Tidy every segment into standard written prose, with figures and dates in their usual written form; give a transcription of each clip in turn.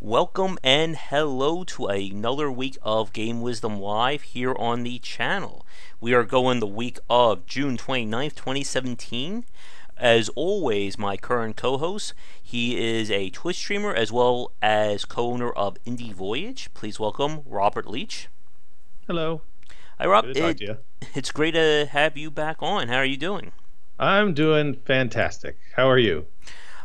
Welcome and hello to another week of Game Wisdom Live here on the channel. We are going the week of June 29th, 2017. As always, my current co-host, he is a Twitch streamer as well as co-owner of Indie Voyage. Please welcome Robert Leach. Hello. Hi Rob, Good to talk to you. it's great to have you back on. How are you doing? I'm doing fantastic. How are you?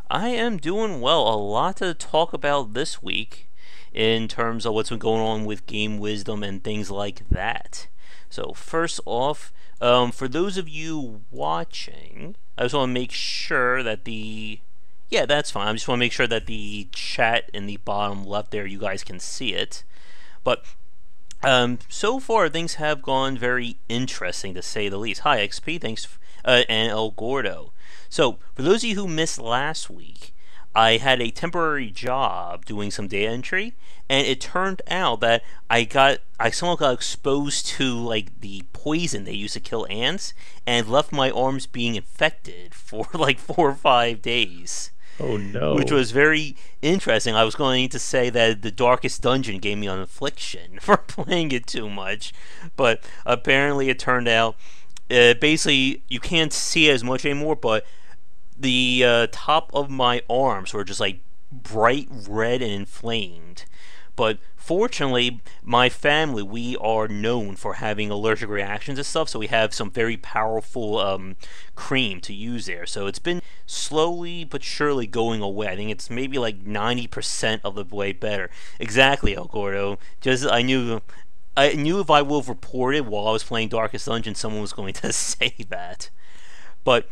I am doing well. A lot to talk about this week in terms of what's been going on with game wisdom and things like that. So first off, for those of you watching, I just want to make sure that that's fine. I just want to make sure that the chat in the bottom left there, you guys can see it. But so far things have gone very interesting to say the least. Hi XP, thanks, and El Gordo. So, for those of you who missed last week, I had a temporary job doing some data entry, and it turned out that I somehow got exposed to like the poison they use to kill ants, and left my arms being infected for like 4 or 5 days. Oh Which no. was very interesting. I was going to say that the Darkest Dungeon gave me an affliction for playing it too much, but apparently it turned out basically you can't see as much anymore, but the top of my arms were just like bright red and inflamed. But fortunately, my family, we are known for having allergic reactions and stuff, so we have some very powerful cream to use there. So it's been slowly but surely going away. I think it's maybe like 90% of the way better. Exactly, El Gordo. Just I knew if I would have reported while I was playing Darkest Dungeon, someone was going to say that. But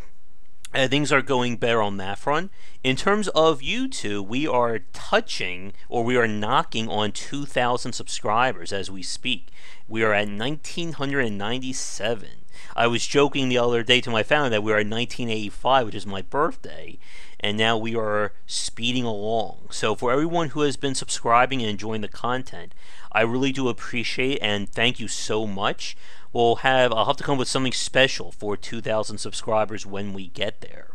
things are going better on that front. In terms of YouTube, we are we are knocking on 2,000 subscribers as we speak. We are at 1,997. I was joking the other day to my family that we are at 1985, which is my birthday, and now we are speeding along. So for everyone who has been subscribing and enjoying the content, I really do appreciate and thank you so much. I'll have to come up with something special for 2,000 subscribers when we get there.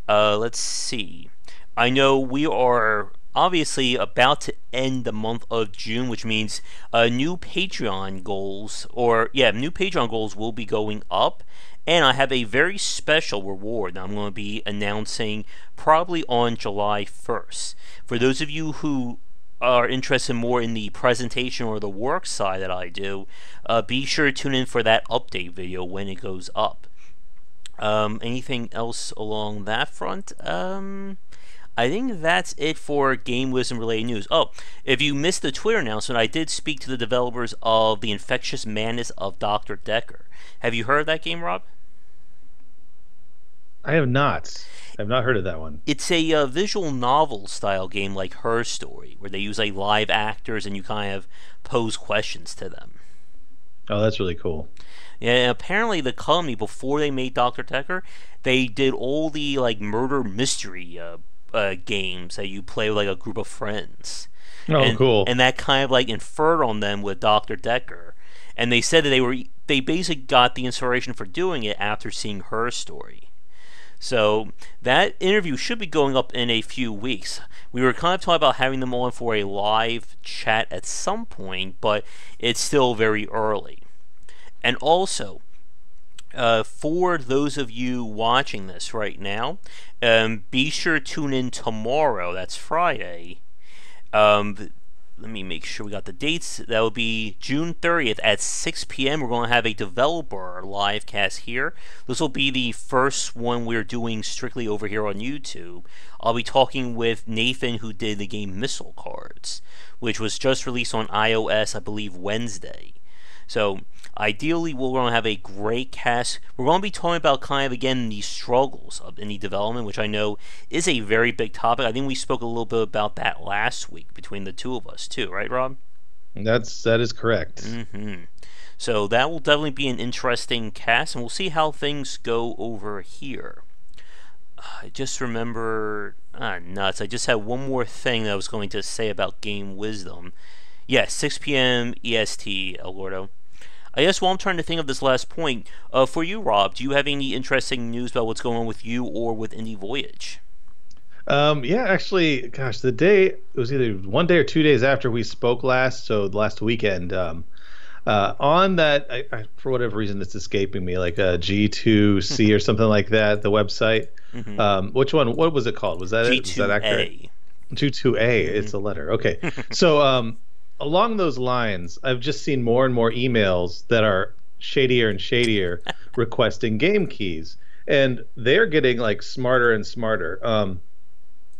Let's see. I know we are obviously about to end the month of June, which means new Patreon goals will be going up. And I have a very special reward that I'm going to be announcing probably on July 1st. For those of you who are interested more in the presentation or the work side that I do, be sure to tune in for that update video when it goes up. Anything else along that front? I think that's it for Game Wisdom related news. Oh, if you missed the Twitter announcement, I did speak to the developers of the Infectious Madness of Dr. Decker. Have you heard of that game, Rob? I have not. I've not heard of that one. It's a visual novel style game like Her Story, where they use like live actors and you kind of pose questions to them. Oh, that's really cool. Yeah, and apparently the company before they made Dr. Decker, they did all the like murder mystery games that you play with like a group of friends, Oh, cool. and that kind of like inferred on them with Dr. Decker, and they said that they basically got the inspiration for doing it after seeing Her Story. So that interview should be going up in a few weeks. We were kind of talking about having them on for a live chat at some point, but it's still very early. And also, for those of you watching this right now, be sure to tune in tomorrow. That's Friday. Let me make sure we got the dates. That will be June 30th at 6 p.m. We're going to have a developer live cast here. This will be the first one we're doing strictly over here on YouTube. I'll be talking with Nathan, who did the game Missile Cards, which was just released on iOS, I believe, Wednesday. So ideally, we're going to have a great cast. We're going to be talking about kind of, again, the struggles of indie development, which I know is a very big topic. I think we spoke a little bit about that last week between the two of us, too. Right, Rob? That is correct. So that will definitely be an interesting cast, and we'll see how things go over here. I just remember... nuts. I just had one more thing that I was going to say about Game Wisdom. Yes, 6 p.m. EST, El Gordo. I guess while I'm trying to think of this last point, for you, Rob, do you have any interesting news about what's going on with you or with Indie Voyage? Yeah, actually, gosh, the day it was either one day or 2 days after we spoke last, so the last weekend. On that, for whatever reason, it's escaping me, like a G2C or something like that. The website. Hmm. Which one? What was it called? Was that it? Was that accurate? G2A. G2A. It's Hmm. a letter. Okay. So along those lines, I've just seen more and more emails that are shadier and shadier requesting game keys, and they're getting like smarter and smarter.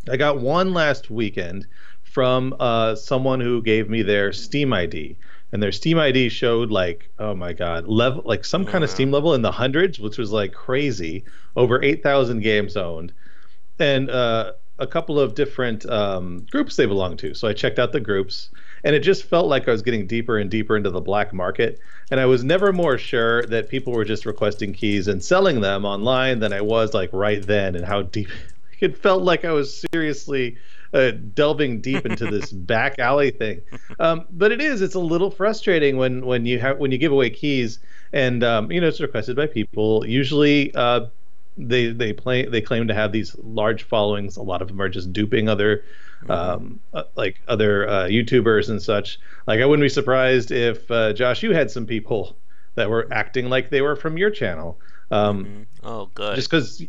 I got one last weekend from someone who gave me their Steam ID, and their Steam ID showed like, oh my God, level like some kind of Uh, Steam level in the hundreds, which was like crazy. Over 8,000 games owned, and a couple of different groups they belong to. So I checked out the groups, and it just felt like I was getting deeper and deeper into the black market. And I was never more sure that people were just requesting keys and selling them online than I was like right then, and how deep it felt like I was seriously delving deep into this back alley thing. But it's a little frustrating when you give away keys, and it's requested by people. Usually, they claim to have these large followings. A lot of them are just duping other mhm. like other YouTubers and such. Like I wouldn't be surprised if Josh, you had some people that were acting like they were from your channel. Oh, good. Just because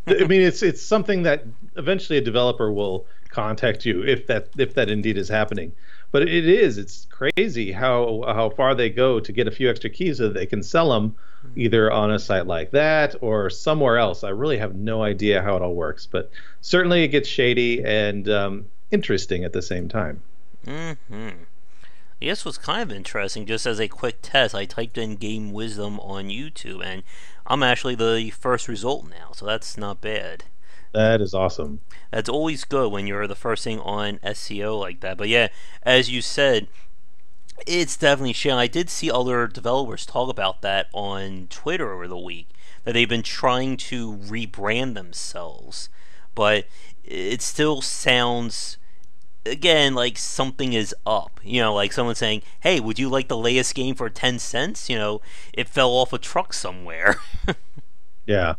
I mean it's something that eventually a developer will contact you if that indeed is happening. But it's crazy how far they go to get a few extra keys so that they can sell them either on a site like that or somewhere else. I really have no idea how it all works, but certainly it gets shady and interesting at the same time. Hmm. This was kind of interesting. Just as a quick test, I typed in Game Wisdom on YouTube, and I'm actually the first result now, so that's not bad. That is awesome. That's always good when you're the first thing on SEO like that. But yeah, as you said, it's definitely shit. I did see other developers talk about that on Twitter over the week, that they've been trying to rebrand themselves, but it still sounds, again, like something is up. Like someone saying, "Hey, would you like the latest game for 10 cents?" It fell off a truck somewhere. Yeah.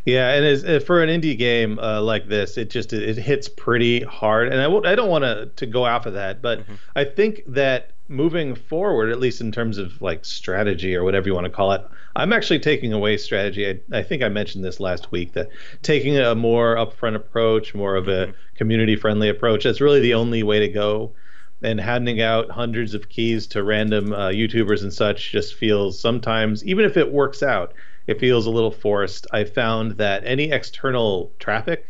Yeah, and for an indie game like this, it hits pretty hard. And I don't want to go off of that, but Hmm. I think that moving forward, at least in terms of like strategy or whatever you want to call it, I'm actually taking away strategy. I think I mentioned this last week, that taking a more upfront approach, more of a Hmm. community friendly approach, that's really the only way to go. And handing out hundreds of keys to random YouTubers and such just feels sometimes, even if it works out, it feels a little forced. I found that any external traffic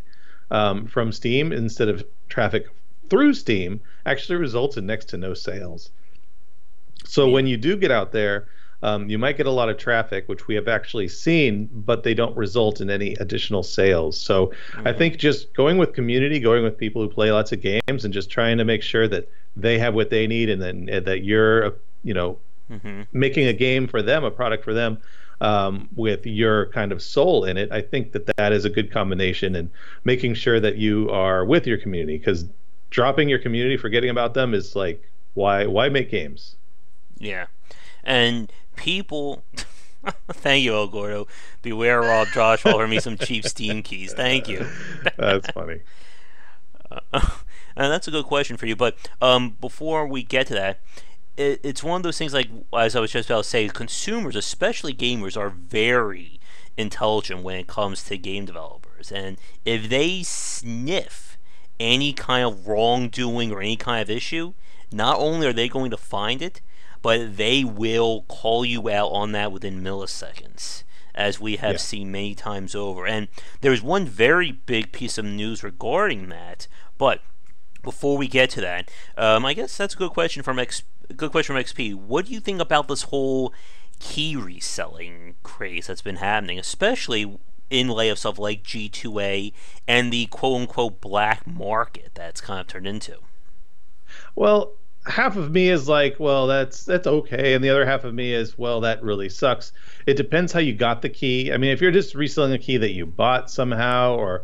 from Steam instead of traffic through Steam actually results in next to no sales. So Yeah. when you do get out there, you might get a lot of traffic, which we have actually seen, but they don't result in any additional sales. So I Hmm. think just going with community, going with people who play lots of games, and just trying to make sure that they have what they need, and then that you're, Hmm. making a game for them, a product for them, with your kind of soul in it. I think that is a good combination, and making sure that you are with your community, because dropping your community, forgetting about them, is like, why make games? Yeah. And people. Thank you, El Gordo. Beware, Rob Josh offer me some cheap Steam keys. Thank you. That's funny. And that's a good question for you. But before we get to that, it's one of those things, like as I was just about to say, consumers, especially gamers, are very intelligent when it comes to game developers. And if they sniff any kind of wrongdoing or any kind of issue, not only are they going to find it, but they will call you out on that within milliseconds, as we have Yeah. seen many times over. And there's one very big piece of news regarding that, but before we get to that, I guess that's a good question from XP. What do you think about this whole key reselling craze that's been happening, especially in light of stuff like G2A and the quote unquote black market that's kind of turned into? Well, half of me is like, well, that's okay, and the other half of me is, well, that really sucks. It depends how you got the key. I mean, if you're just reselling a key that you bought somehow, or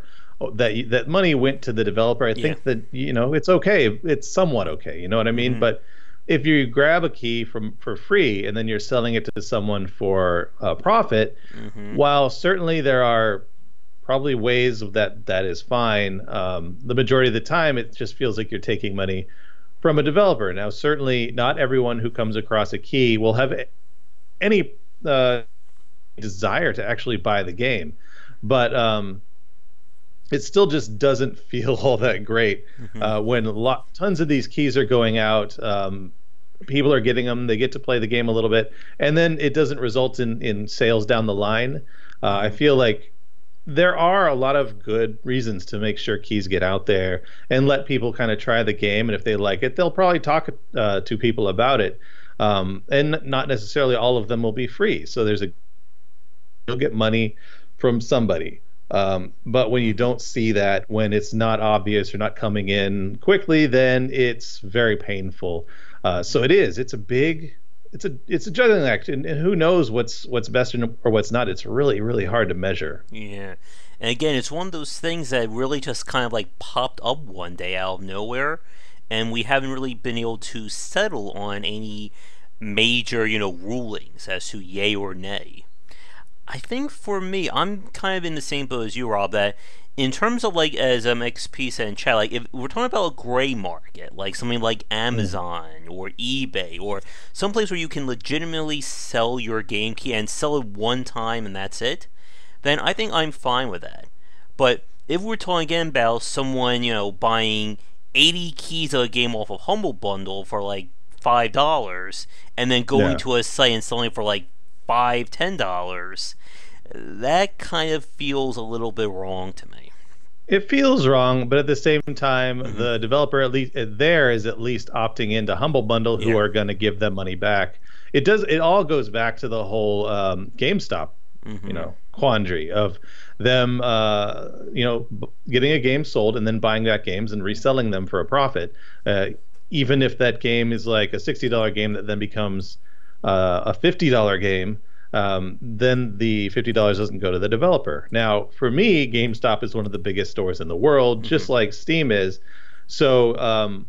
that money went to the developer, I Yeah. think that it's okay. It's somewhat okay. You know what I mean? Mm-hmm. But if you grab a key for free and then you're selling it to someone for a profit, Mm-hmm. while certainly there are probably ways of that is fine. The majority of the time, it just feels like you're taking money from a developer. Now, certainly not everyone who comes across a key will have any desire to actually buy the game, but it still just doesn't feel all that great when tons of these keys are going out. People are getting them, they get to play the game a little bit, and then it doesn't result in sales down the line. I feel like there are a lot of good reasons to make sure keys get out there and let people kind of try the game, and if they like it, they'll probably talk to people about it. And not necessarily all of them will be free, so you'll get money from somebody. But when you don't see that, when it's not obvious or not coming in quickly, then it's very painful. So it's a juggling act, and who knows what's best or what's not. It's really, really hard to measure. Yeah. And again, it's one of those things that really just kind of like popped up one day out of nowhere, and we haven't really been able to settle on any major, rulings as to yay or nay. I think for me, I'm kind of in the same boat as you, Rob, that in terms of like, as XP said in chat, like if we're talking about a gray market, like something like Amazon or eBay or someplace where you can legitimately sell your game key and sell it one time and that's it, then I think I'm fine with that. But if we're talking again about someone, buying 80 keys of a game off of Humble Bundle for like $5 and then going to a site and selling it for like $5-10, that kind of feels a little bit wrong to me. It feels wrong, but at the same time, the developer at least is at least opting into Humble Bundle, who are going to give them money back. It all goes back to the whole GameStop, quandary of them, getting a game sold and then buying back games and reselling them for a profit. Even if that game is like a $60 game that then becomes a $50 game, then the $50 doesn't go to the developer. Now, for me, GameStop is one of the biggest stores in the world, just like Steam is. So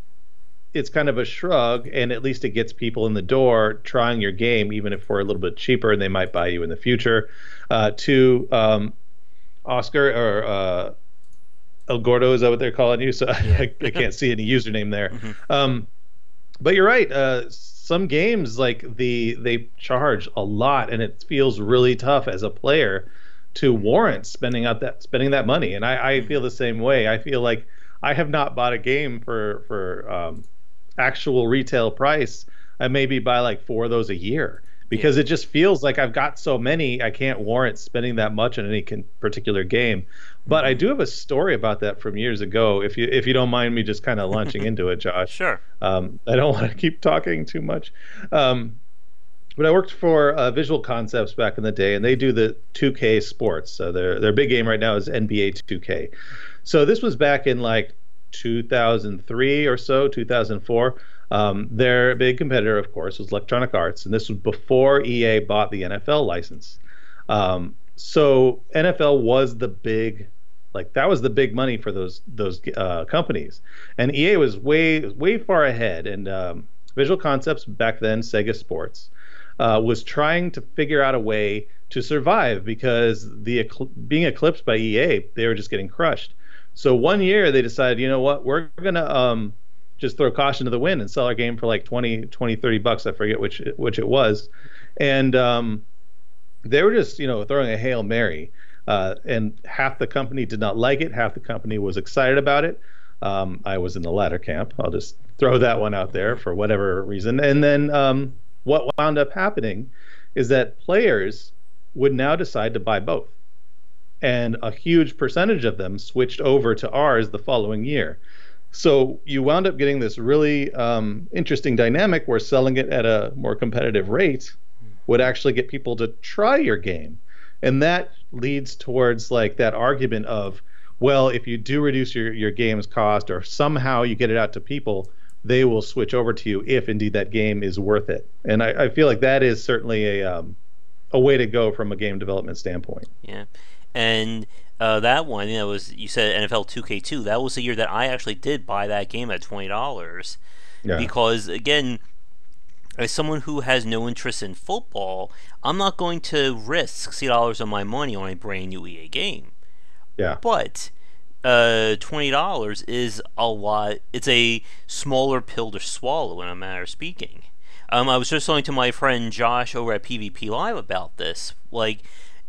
it's kind of a shrug, and at least it gets people in the door trying your game, even if we're a little bit cheaper and they might buy you in the future. To Oscar or El Gordo, is that what they're calling you? So I can't see any username there. But you're right. Some games, like they charge a lot, and it feels really tough as a player to warrant spending that money. And I feel the same way. I feel like I have not bought a game for actual retail price. I maybe buy like 4 of those a year, because it just feels like I've got so many, I can't warrant spending that much on any particular game. But I do have a story about that from years ago, if you don't mind me just kind of launching into it, Josh. Sure. I don't want to keep talking too much. But I worked for Visual Concepts back in the day, and they do the 2K sports. So their big game right now is NBA 2K. So this was back in like 2003 or so, 2004. Their big competitor, of course, was Electronic Arts, and this was before EA bought the NFL license. So NFL was the big, that was the big money for those companies, and EA was way far ahead. And Visual Concepts back then, Sega Sports, was trying to figure out a way to survive, because being eclipsed by EA, they were just getting crushed. So one year they decided, you know what, we're gonna just throw caution to the wind and sell our game for like $20-$30. I forget which it was. And they were just, throwing a Hail Mary. And half the company did not like it. Half the company was excited about it. I was in the latter camp. I'll just throw that one out there for whatever reason. And then what wound up happening is that players would now decide to buy both. And a huge percentage of them switched over to ours the following year. So you wound up getting this really interesting dynamic where selling it at a more competitive rate would actually get people to try your game. And that leads towards like that argument of, well, if you do reduce your game's cost, or somehow you get it out to people, they will switch over to you if indeed that game is worth it. And I feel like that is certainly a way to go from a game development standpoint. Yeah. And that one, was, you said NFL 2K2. That was the year that I actually did buy that game at $20. Yeah. Because, again, as someone who has no interest in football, I'm not going to risk $60 of my money on a brand new EA game. Yeah. But $20 is a lot. It's a smaller pill to swallow in a manner of speaking. I was just talking to my friend Josh over at PvP Live about this. Like,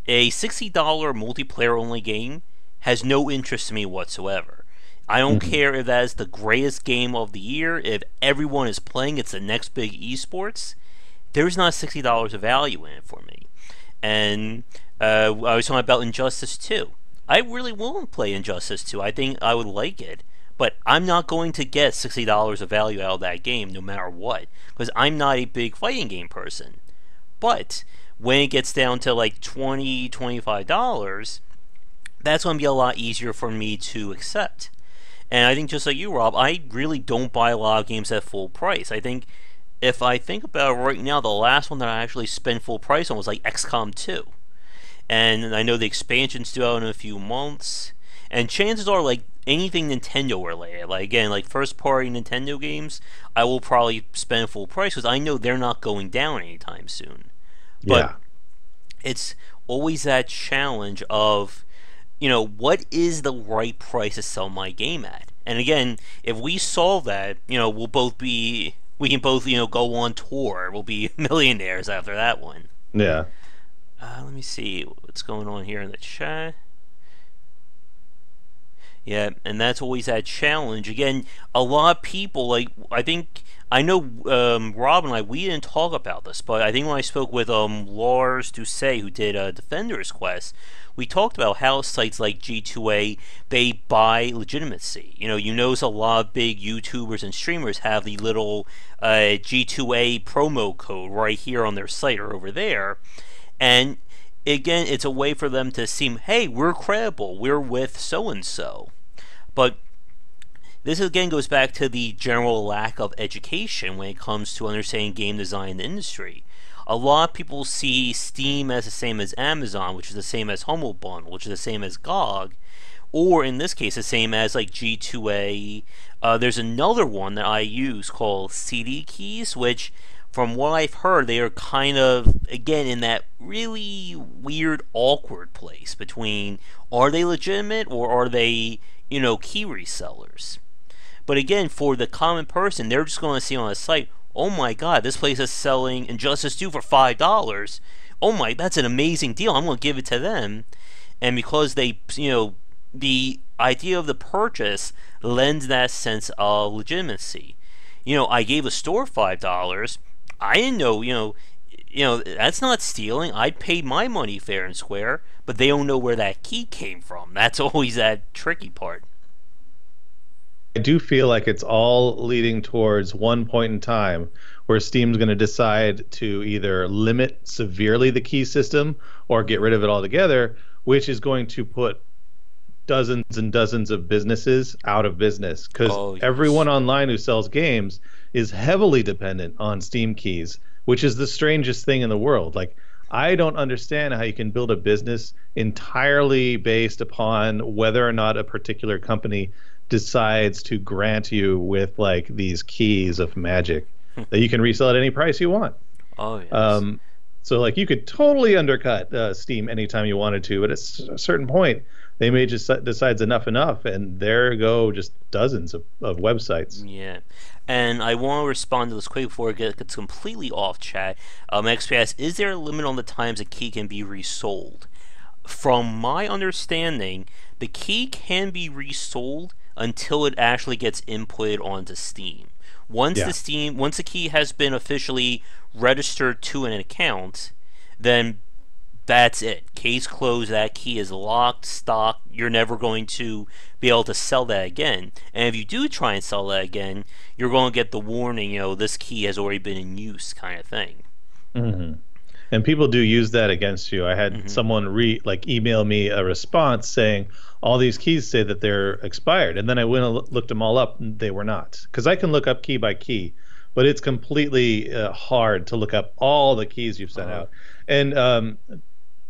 a $60 multiplayer only game has no interest to me whatsoever. I don't Hmm. care if that is the greatest game of the year, if everyone is playing, it's the next big esports. There's not $60 of value in it for me. And I was talking about Injustice 2. I really will play Injustice 2. I think I would like it. But I'm not going to get $60 of value out of that game no matter what. Because I'm not a big fighting game person. But when it gets down to like $20, $25, that's going to be a lot easier for me to accept. And I think just like you, Rob, I really don't buy a lot of games at full price. I think if I think about it right now, the last one that I actually spent full price on was like XCOM 2. And I know the expansion's due out in a few months. And chances are, like, anything Nintendo related, like, again, like first party Nintendo games, I will probably spend full price because I know they're not going down anytime soon. But Yeah. it's always that challenge of, what is the right price to sell my game at? And again, if we solve that, we can both, go on tour. We'll be millionaires after that one. Yeah. Let me see what's going on here in the chat. Yeah, and that's always that challenge. Again, a lot of people, like, I know Rob and I, we didn't talk about this, but I think when I spoke with Lars Doucet, who did Defender's Quest, we talked about how sites like G2A, they buy legitimacy. You notice a lot of big YouTubers and streamers have the little G2A promo code right here on their site or over there. And again, it's a way for them to seem, hey, we're credible, we're with so-and-so. But this again goes back to the general lack of education when it comes to understanding game design in the industry. A lot of people see Steam as the same as Amazon, which is the same as Humble Bundle, which is the same as GOG, or in this case, the same as like G2A. There's another one that I use called CD Keys, which, from what I've heard, they are kind of, again, in that really weird, awkward place between, are they legitimate or are they, key resellers? But again, for the common person, they're just going to see on a site, oh my god, this place is selling Injustice 2 for $5. Oh my, that's an amazing deal. I'm going to give it to them. And because they, the idea of the purchase lends that sense of legitimacy. I gave a store $5. I didn't know, that's not stealing. I paid my money fair and square, but they don't know where that key came from. That's always that tricky part. I do feel like it's all leading towards one point in time where Steam's going to decide to either limit severely the key system or get rid of it altogether, which is going to put dozens and dozens of businesses out of business because Yes. everyone online who sells games is heavily dependent on Steam keys, which is the strangest thing in the world. Like, I don't understand how you can build a business entirely based upon whether or not a particular company decides to grant you with like these keys of magic that you can resell at any price you want. Oh, yes. So like you could totally undercut Steam anytime you wanted to, but at a certain point they may just decides enough, and there go just dozens of websites. Yeah. And I want to respond to this quick before it gets completely off chat. XPS, is there a limit on the times a key can be resold? From my understanding, the key can be resold until it actually gets inputted onto Steam. Once the key has been officially registered to an account, then that's it. Case closed. That key is locked, stocked. You're never going to be able to sell that again. And if you do try and sell that again, you're going to get the warning, this key has already been in use, kind of thing. Mm-hmm. And people do use that against you. I had someone email me a response saying all these keys say that they're expired, and then I went and looked them all up, and they were not. Because I can look up key by key, but it's completely hard to look up all the keys you've sent out. And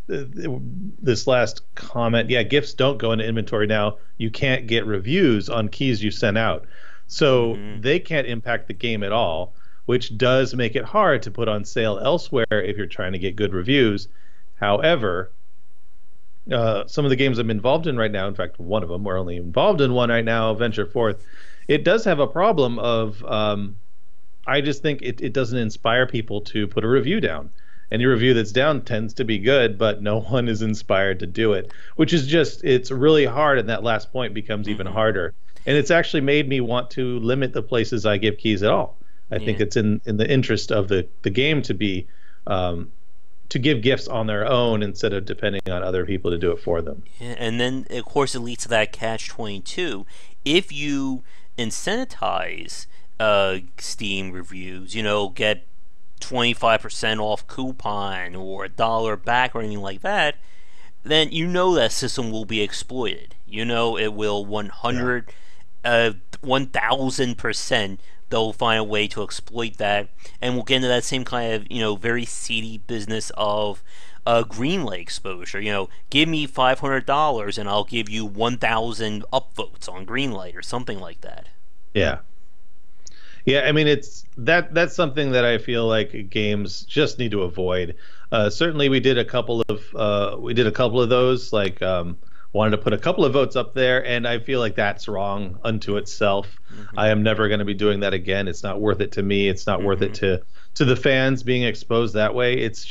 this last comment, yeah, gifts don't go into inventory now. You can't get reviews on keys you sent out, so they can't impact the game at all, which does make it hard to put on sale elsewhere if you're trying to get good reviews. However, some of the games I'm involved in right now, in fact, one of them, we're only involved in one right now, Venture Forth, it does have a problem of I just think it doesn't inspire people to put a review down. Any review that's down tends to be good, but no one is inspired to do it, which is just, it's really hard, and that last point becomes even harder. And it's actually made me want to limit the places I give keys at all. I think it's in the interest of the game to be to give gifts on their own instead of depending on other people to do it for them. Yeah, and then, of course, it leads to that catch-22. If you incentivize Steam reviews, get 25% off coupon or $1 back or anything like that, then that system will be exploited. It will 1000%. They'll find a way to exploit that, and we'll get into that same kind of very seedy business of greenlight exposure. Give me $500 and I'll give you 1,000 upvotes on greenlight or something like that. Yeah. Yeah, I mean, that's something that I feel like games just need to avoid. Certainly, we did a couple of those. Like, wanted to put a couple of votes up there, and I feel like that's wrong unto itself. I am never going to be doing that again. It's not worth it to me. It's not worth it to the fans being exposed that way. It's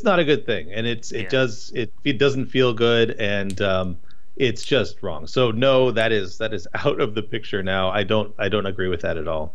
not a good thing, and it doesn't feel good, and it's just wrong. So no, that is out of the picture now. I don't agree with that at all.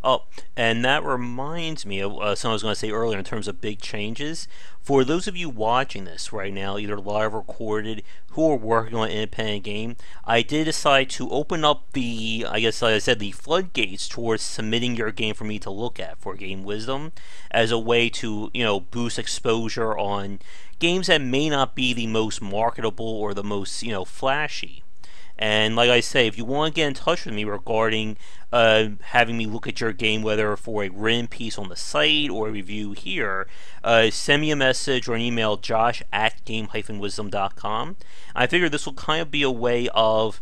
Oh, and that reminds me of something I was going to say earlier in terms of big changes. For those of you watching this right now, either live or recorded, who are working on an independent game, I did decide to open up the, I guess like I said, the floodgates towards submitting your game for me to look at for Game Wisdom as a way to, boost exposure on games that may not be the most marketable or the most, flashy. And like I say, if you want to get in touch with me regarding having me look at your game, whether for a written piece on the site or a review here, send me a message or an email, josh@game-wisdom.com. I figure this will kind of be a way of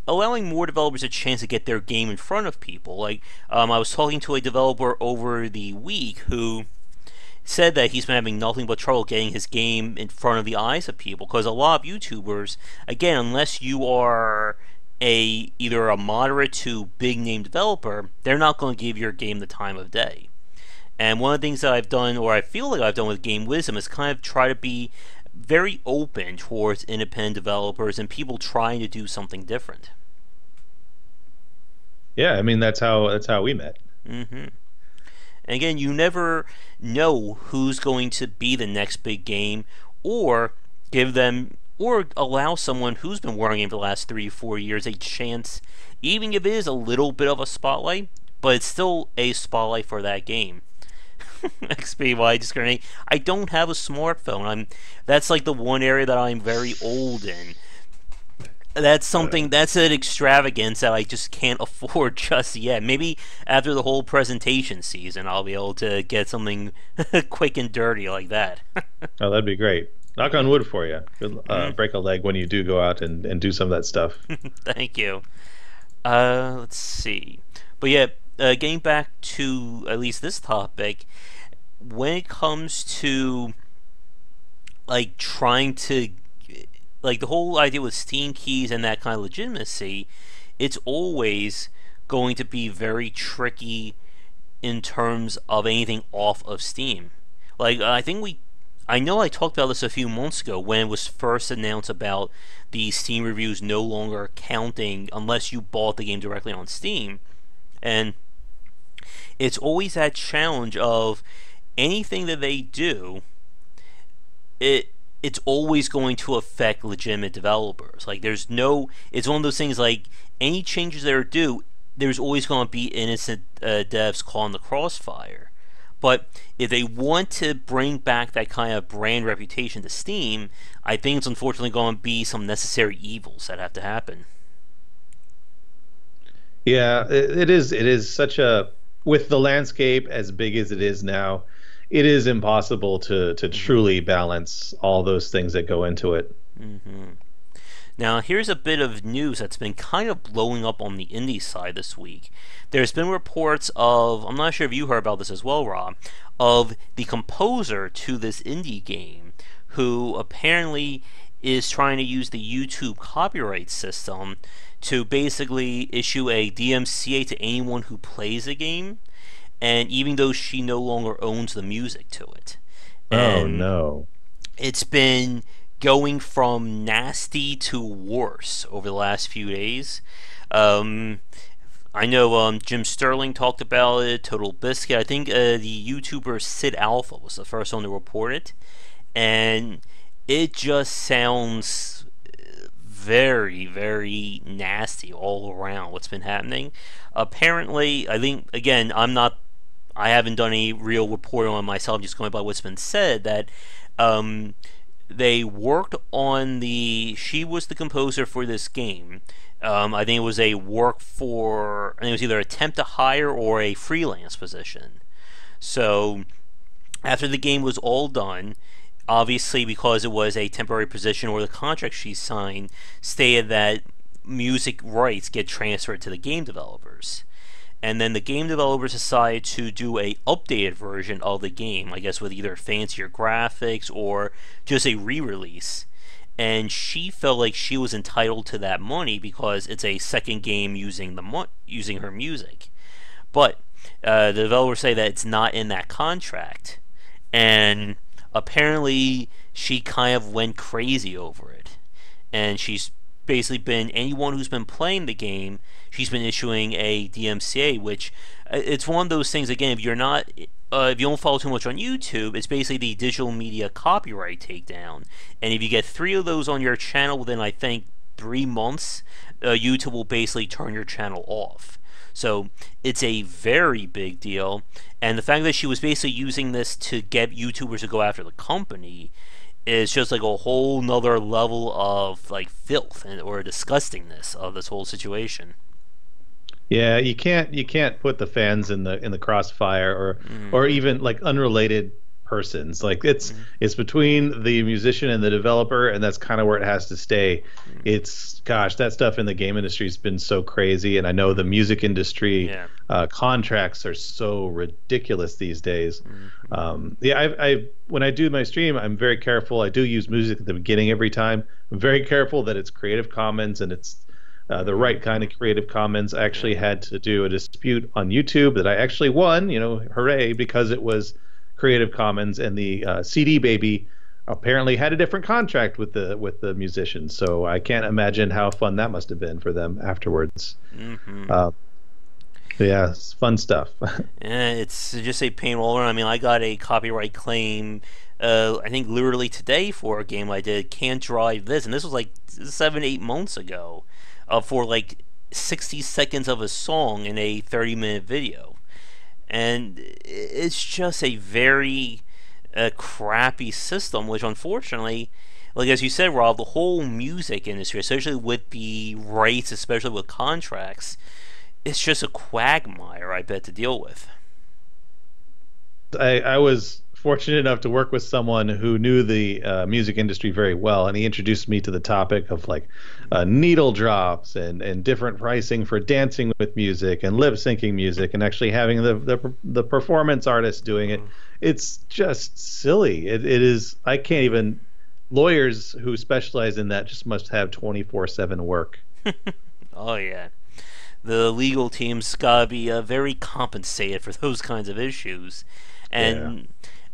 allowing more developers a chance to get their game in front of people. Like, I was talking to a developer over the week who said that he's been having nothing but trouble getting his game in front of the eyes of people, because a lot of YouTubers, again, unless you are either a moderate to big name developer, they're not going to give your game the time of day. And one of the things that I've done, or I feel like I've done with Game Wisdom, is kind of try to be very open towards independent developers and people trying to do something different. Yeah, I mean, that's how we met. And again, you never know who's going to be the next big game, or allow someone who's been working for the last 3 or 4 years a chance, even if it is a little bit of a spotlight, but it's still a spotlight for that game. XPY discriminate. I don't have a smartphone. That's like the one area that I'm very old in. That's an extravagance that I just can't afford just yet. Maybe after the whole presentation season, I'll be able to get something quick and dirty like that. Oh, that'd be great. Knock on wood for you. Break a leg when you do go out and do some of that stuff. Thank you. Let's see. But yeah, getting back to at least this topic, when it comes to like trying to, like, the whole idea with Steam keys and that kind of legitimacy, it's always going to be very tricky in terms of anything off of Steam. Like, I know I talked about this a few months ago when it was first announced about the Steam reviews no longer counting unless you bought the game directly on Steam. And it's always that challenge of anything that they do, it's always going to affect legitimate developers. Like, it's one of those things, like, any changes that are due, there's always going to be innocent devs caught in the crossfire. But if they want to bring back that kind of brand reputation to Steam, I think it's unfortunately going to be some necessary evils that have to happen. Yeah, it is such a, with the landscape as big as it is now, it is impossible to truly balance all those things that go into it. Now, here's a bit of news that's been kind of blowing up on the indie side this week. There's been reports I'm not sure if you heard about this as well, Rob, of the composer to this indie game who apparently is trying to use the YouTube copyright system to basically issue a DMCA to anyone who plays a game, and even though she no longer owns the music to it. Oh And no. it's been going from nasty to worse over the last few days. Um, I know Jim Sterling talked about it, Total Biscuit. I think the YouTuber Sid Alpha was the first one to report it. And it just sounds very, very nasty all around what's been happening. Apparently, I think, again, I haven't done any real reporting on it myself, I'm just going by what's been said, that um, they worked on she was the composer for this game. I think it was I think it was either attempt to hire or a freelance position. So after the game was all done, obviously because it was a temporary position, or the contract she signed stated that music rights get transferred to the game developers. And then the game developers decided to do a updated version of the game, I guess with either fancier graphics or just a re-release. And she felt like she was entitled to that money because it's a second game using using her music. But the developers say that it's not in that contract, and apparently she kind of went crazy over it. And she's basically been, anyone who's been playing the game, she's been issuing a DMCA, which it's one of those things, again, if you don't follow too much on YouTube, it's basically the digital media copyright takedown. And if you get 3 of those on your channel within, I think, 3 months, YouTube will basically turn your channel off. So it's a very big deal. And the fact that she was basically using this to get YouTubers to go after the company is just like a whole nother level of like filth or disgustingness of this whole situation. Yeah, you can't put the fans in the crossfire, or even like unrelated persons. Like it's between the musician and the developer, and that's kind of where it has to stay. It's, gosh, that stuff in the game industry has been so crazy, and I know the music industry contracts are so ridiculous these days. Yeah, I when I do my stream, I'm very careful. I do use music at the beginning every time. I'm very careful that it's Creative Commons and it's the right kind of Creative Commons. I actually had to do a dispute on YouTube that I actually won, hooray, because it was Creative Commons, and the CD Baby apparently had a different contract with the musicians. So I can't imagine how fun that must have been for them afterwards. Yeah, it's fun stuff. Yeah, it's just a pain all around. I mean, I got a copyright claim, I think literally today for a game I did, Can't Drive This, and this was like 7-8 months ago, for like 60 seconds of a song in a 30-minute video. And it's just a very crappy system, which unfortunately, like as you said, Rob, the whole music industry, especially with the rights, especially with contracts, it's just a quagmire, I bet, to deal with. I was fortunate enough to work with someone who knew the music industry very well, and he introduced me to the topic of like needle drops and different pricing for dancing with music and lip syncing music, and actually having the performance artist doing it. It's just silly. It is. I can't even. Lawyers who specialize in that just must have 24/7 work. Oh yeah, the legal team's gotta be very compensated for those kinds of issues, and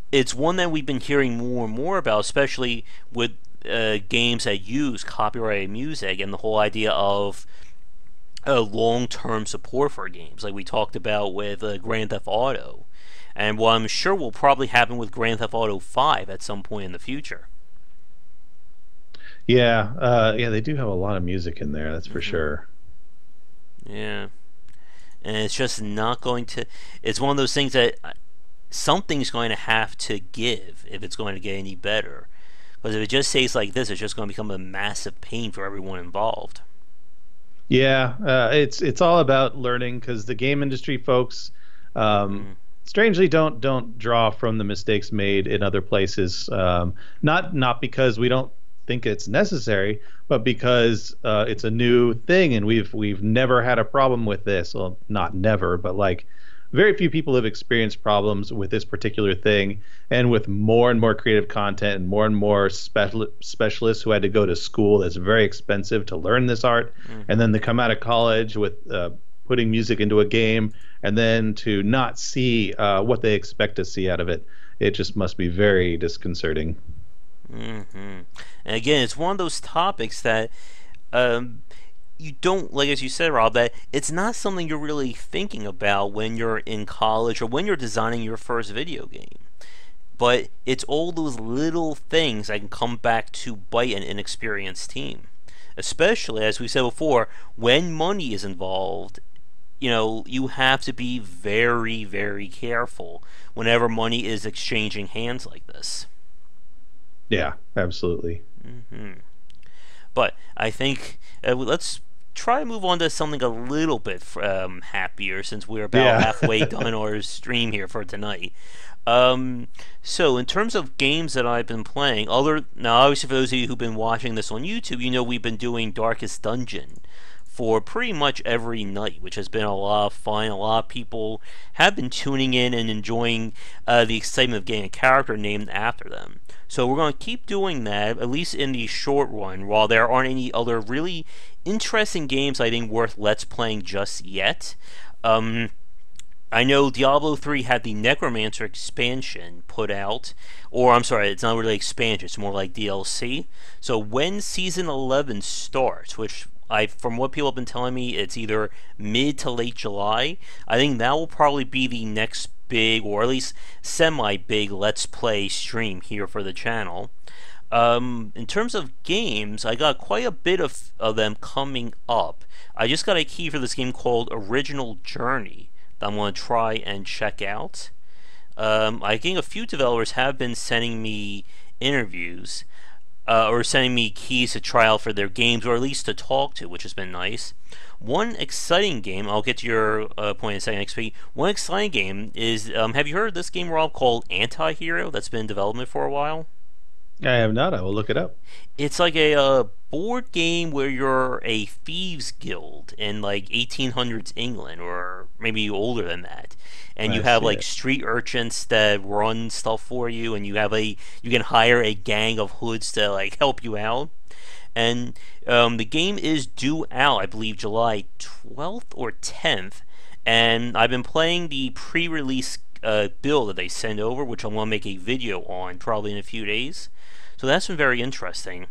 it's one that we've been hearing more and more about, especially with games that use copyrighted music, and the whole idea of long-term support for games, like we talked about with Grand Theft Auto, and what I'm sure will probably happen with Grand Theft Auto 5 at some point in the future. Yeah, they do have a lot of music in there, that's for sure. Yeah, and it's just not going to. It's one of those things that something's going to have to give if it's going to get any better. Because if it just stays like this, it's just going to become a massive pain for everyone involved. Yeah, it's all about learning, because the game industry folks, strangely, don't draw from the mistakes made in other places. Not because we don't think it's necessary, but because it's a new thing, and we've never had a problem with this. Well, not never, but like very few people have experienced problems with this particular thing. And with more and more creative content and more specialists who had to go to school that's very expensive to learn this art, and then to come out of college with putting music into a game, and then to not see what they expect to see out of it, it just must be very disconcerting. And again, it's one of those topics that you don't, like as you said, Rob, that it's not something you're really thinking about when you're in college or when you're designing your first video game. But it's all those little things that can come back to bite an inexperienced team. Especially, as we said before, when money is involved, you have to be very, very careful whenever money is exchanging hands like this. Yeah, absolutely. But I think let's try to move on to something a little bit happier, since we're about halfway done our stream here for tonight. So in terms of games that I've been playing, now obviously for those of you who've been watching this on YouTube, we've been doing Darkest Dungeon for pretty much every night, which has been a lot of fun. A lot of people have been tuning in and enjoying the excitement of getting a character named after them. So we're going to keep doing that, at least in the short run, while there aren't any other really interesting games I think worth Let's Playing just yet. I know Diablo 3 had the Necromancer expansion put out, or I'm sorry, it's not really expansion, it's more like DLC. So when Season 11 starts, which from what people have been telling me, it's either mid to late July, I think that will probably be the next big, or at least semi-big Let's Play stream here for the channel. In terms of games, I got quite a bit of them coming up. I just got a key for this game called Original Journey that I'm going to try and check out. I think a few developers have been sending me interviews, or sending me keys to try out for their games, or at least to talk to, which has been nice. One exciting game, I'll get to your point in a second, XP. One exciting game is, have you heard of this game, Rob, called Anti-Hero, that's been in development for a while? I have not. I will look it up. It's like a board game where you're a thieves guild in like 1800s England, or maybe older than that, and you have like street urchins that run stuff for you, and you can hire a gang of hoods to like help you out. And the game is due out, I believe, July 12th or 10th, and I've been playing the pre-release build that they send over, which I'm going to make a video on probably in a few days. So that's been very interesting.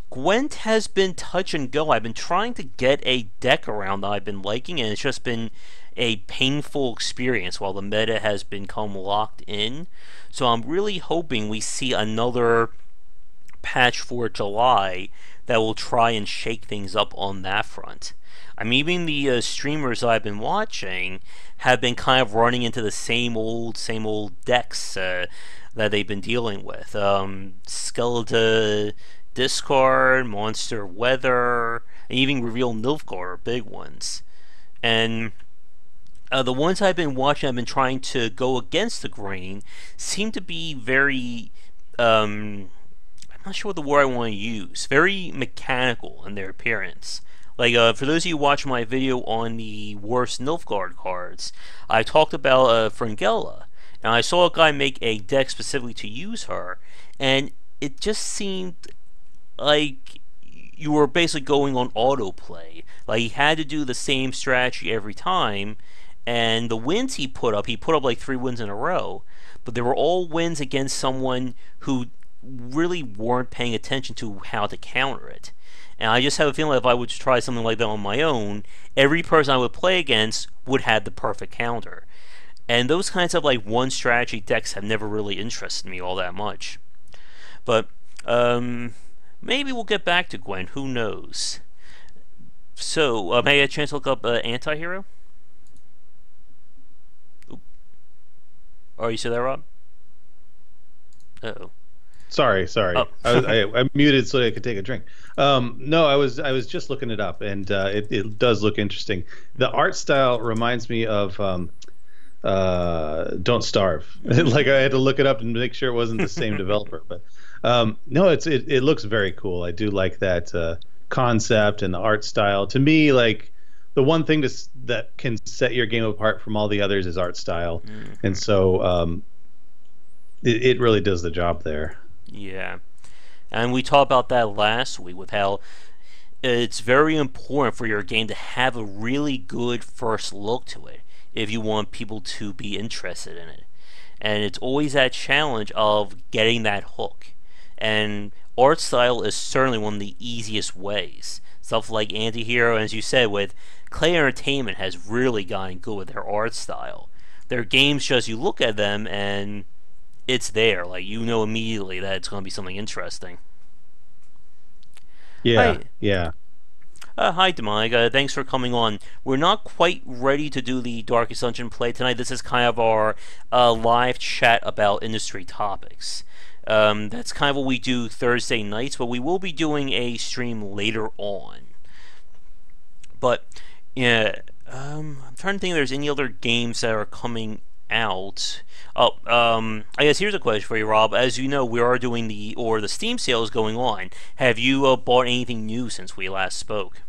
Gwent has been touch and go. I've been trying to get a deck around that I've been liking, and it's just been a painful experience while the meta has become locked in. So I'm really hoping we see another patch for July that will try and shake things up on that front. I mean, even the streamers I've been watching have been kind of running into the same old decks that they've been dealing with. Skeleton Discard, Monster Weather, and even Reveal Nilfgaard are big ones. And the ones I've been watching, I've been trying to go against the grain, seem to be very, I'm not sure what the word I want to use, very mechanical in their appearance. Like, for those of you who watch my video on the worst Nilfgaard cards, I talked about Fringilla, and I saw a guy make a deck specifically to use her, and it just seemed like you were basically going on autoplay. Like, he had to do the same strategy every time, and the wins he put up like 3 wins in a row, but they were all wins against someone who really weren't paying attention to how to counter it. And I just have a feeling if I would try something like that on my own, every person I would play against would have the perfect counter. And those kinds of like one strategy decks have never really interested me all that much. But maybe we'll get back to Gwen, who knows. So, may I get a chance to look up Anti-Hero? Are you still there, Rob? Uh-oh. Sorry. Oh. I muted so I could take a drink. No, I was just looking it up, and it does look interesting. The art style reminds me of Don't Starve. Like, I had to look it up and make sure it wasn't the same developer. But no, it looks very cool. I do like that concept and the art style. To me, like, the one thing that can set your game apart from all the others is art style, and so it really does the job there. Yeah. And we talked about that last week with how it's very important for your game to have a really good first look to it if you want people to be interested in it. And it's always that challenge of getting that hook. And art style is certainly one of the easiest ways. Stuff like Antihero, as you said, with Clay Entertainment has really gotten good with their art style. Their games just, you look at them and it's there. Like, you know immediately that it's going to be something interesting. Yeah, Hi. yeah. Hi, Demonic. Thanks for coming on. We're not quite ready to do the Darkest Dungeon play tonight. This is kind of our live chat about industry topics. That's kind of what we do Thursday nights, but we will be doing a stream later on. But, yeah, I'm trying to think if there's any other games that are coming out. Oh, I guess here's a question for you, Rob. As you know, we are doing the Steam sale is going on. Have you bought anything new since we last spoke?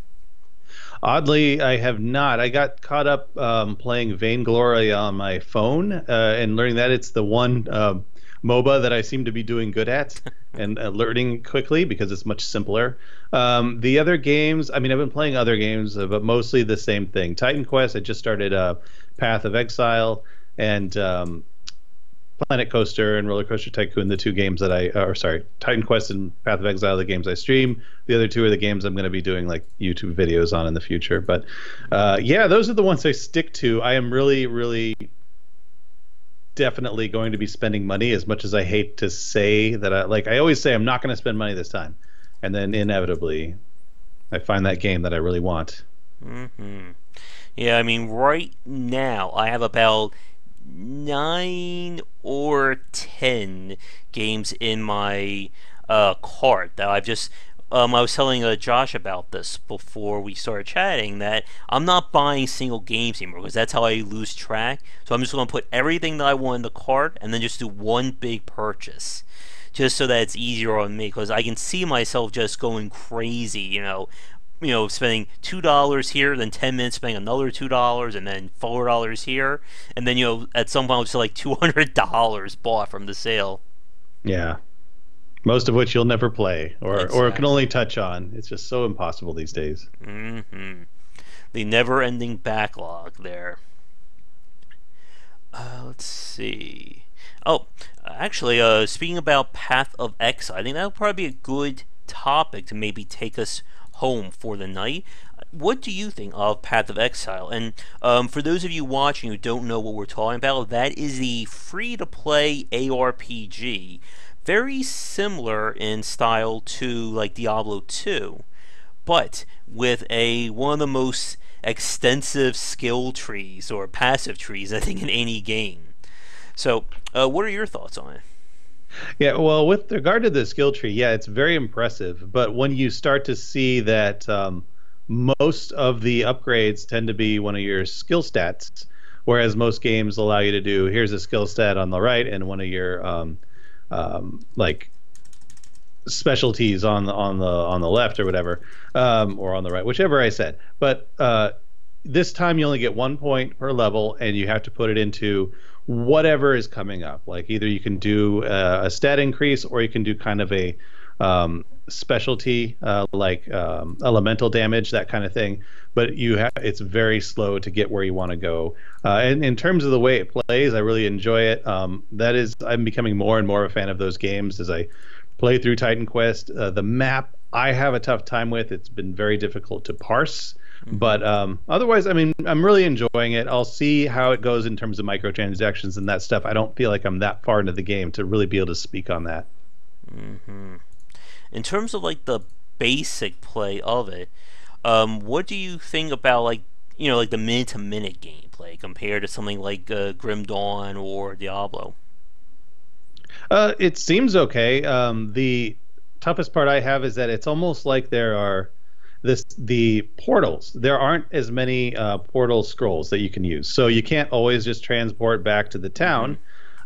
Oddly, I have not. I got caught up playing Vainglory on my phone and learning that it's the one MOBA that I seem to be doing good at and learning quickly because it's much simpler. The other games, I mean, I've been playing other games, but mostly the same thing. Titan Quest, I just started Path of Exile, and Planet Coaster and Roller Coaster Tycoon, the two games that Titan Quest and Path of Exile, the games I stream. The other two are the games I'm going to be doing like YouTube videos on in the future. But yeah, those are the ones I stick to. I am really, really definitely going to be spending money, as much as I hate to say that. I always say I'm not going to spend money this time, and then inevitably I find that game that I really want. Yeah, I mean, right now I have about 9 or 10 games in my cart that I've just I was telling Josh about this before we started chatting, that I'm not buying single games anymore because that's how I lose track. So I'm just going to put everything that I want in the cart and then just do one big purchase, just so that it's easier on me, because I can see myself just going crazy, spending $2 here, then 10 minutes spending another $2, and then $4 here, and then at some point it's like $200 bought from the sale. Yeah, most of which you'll never play or can only touch on. It's just so impossible these days. The never-ending backlog there. Let's see. Oh, actually, speaking about Path of Exile, I think that would probably be a good topic to maybe take us home for the night. What do you think of Path of Exile? And for those of you watching who don't know what we're talking about, that is the free-to-play ARPG, very similar in style to like Diablo 2, but with one of the most extensive skill trees or passive trees, I think, in any game. So, what are your thoughts on it? Yeah, well, with regard to the skill tree, yeah, it's very impressive. But when you start to see that most of the upgrades tend to be one of your skill stats, whereas most games allow you to do, here's a skill stat on the right and one of your like specialties on the left or whatever, or on the right, whichever I said. But this time you only get 1 point per level, and you have to put it into whatever is coming up. Like either you can do a stat increase, or you can do kind of a specialty like elemental damage, that kind of thing. But it's very slow to get where you want to go. And in terms of the way it plays, I really enjoy it. I'm becoming more and more a fan of those games as I play through Titan Quest. The map I have a tough time with. It's been very difficult to parse. But otherwise, I mean, I'm really enjoying it. I'll see how it goes in terms of microtransactions and that stuff. I don't feel like I'm that far into the game to really be able to speak on that. In terms of like the basic play of it, what do you think about like the minute-to-minute gameplay compared to something like Grim Dawn or Diablo? It seems okay. The toughest part I have is that it's almost like there are the portals. There aren't as many portal scrolls that you can use, so you can't always just transport back to the town.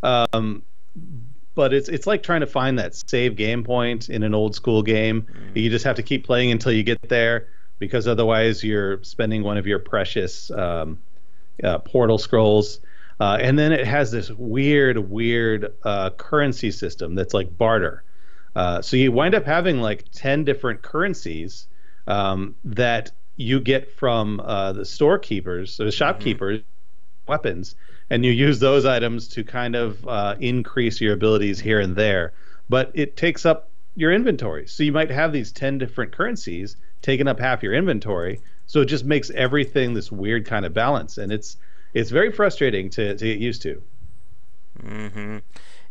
But it's like trying to find that save game point in an old school game. You just have to keep playing until you get there. because otherwise you're spending one of your precious portal scrolls. And then it has this weird currency system that's like barter. So you wind up having like 10 different currencies that you get from the storekeepers, the shopkeepers, weapons, and you use those items to kind of increase your abilities here and there. But it takes up your inventory. So you might have these 10 different currencies taking up half your inventory. So it just makes everything this weird kind of balance. And it's very frustrating to get used to. Mm-hmm.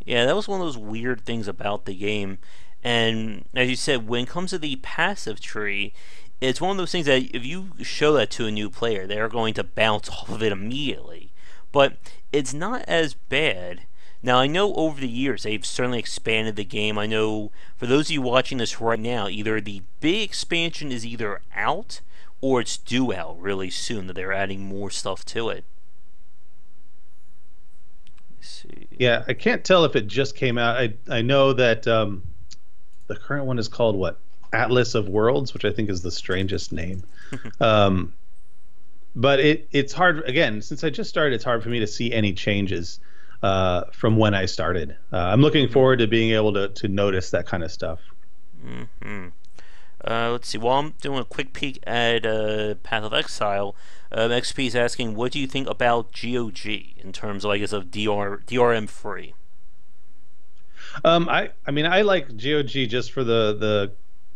Yeah, that was one of those weird things about the game. And as you said, when it comes to the passive tree, it's one of those things that if you show that to a new player, they're going to bounce off of it immediately. But it's not as bad. Now, I know over the years they've certainly expanded the game. I know for those of you watching this right now, either the big expansion is either out or it's due out really soon, that they're adding more stuff to it. Let's see. Yeah, I can't tell if it just came out. I know that the current one is called what? Atlas of Worlds, which I think is the strangest name. But it's hard, again, since I just started, it's hard for me to see any changes from when I started. I'm looking forward to being able to notice that kind of stuff. Mm-hmm. Let's see. While I'm doing a quick peek at Path of Exile, XP is asking, what do you think about GOG in terms of, I guess, of DRM free? I mean, I like GOG just for the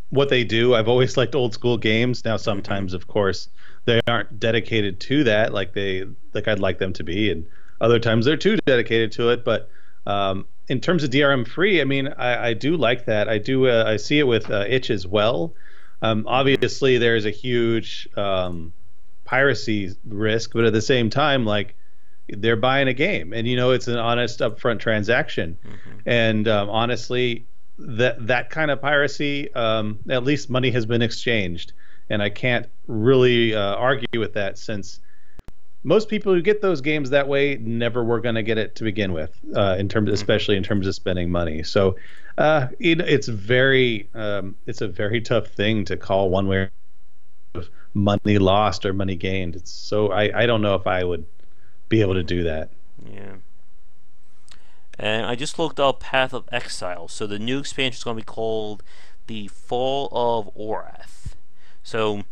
what they do. I've always liked old school games. Now, sometimes, of course, they aren't dedicated to that like I'd like them to be, and other times they're too dedicated to it. But in terms of DRM free, I mean, I do like that. I see it with itch as well. Obviously, there's a huge piracy risk, but at the same time, like, they're buying a game, and it's an honest upfront transaction. And honestly, that kind of piracy, at least money has been exchanged, and I can't really argue with that, since most people who get those games that way never were going to get it to begin with, especially in terms of spending money. So it's a very tough thing to call one way of money lost or money gained. I don't know if I would be able to do that. Yeah. And I just looked up Path of Exile. So the new expansion is going to be called The Fall of Orath. So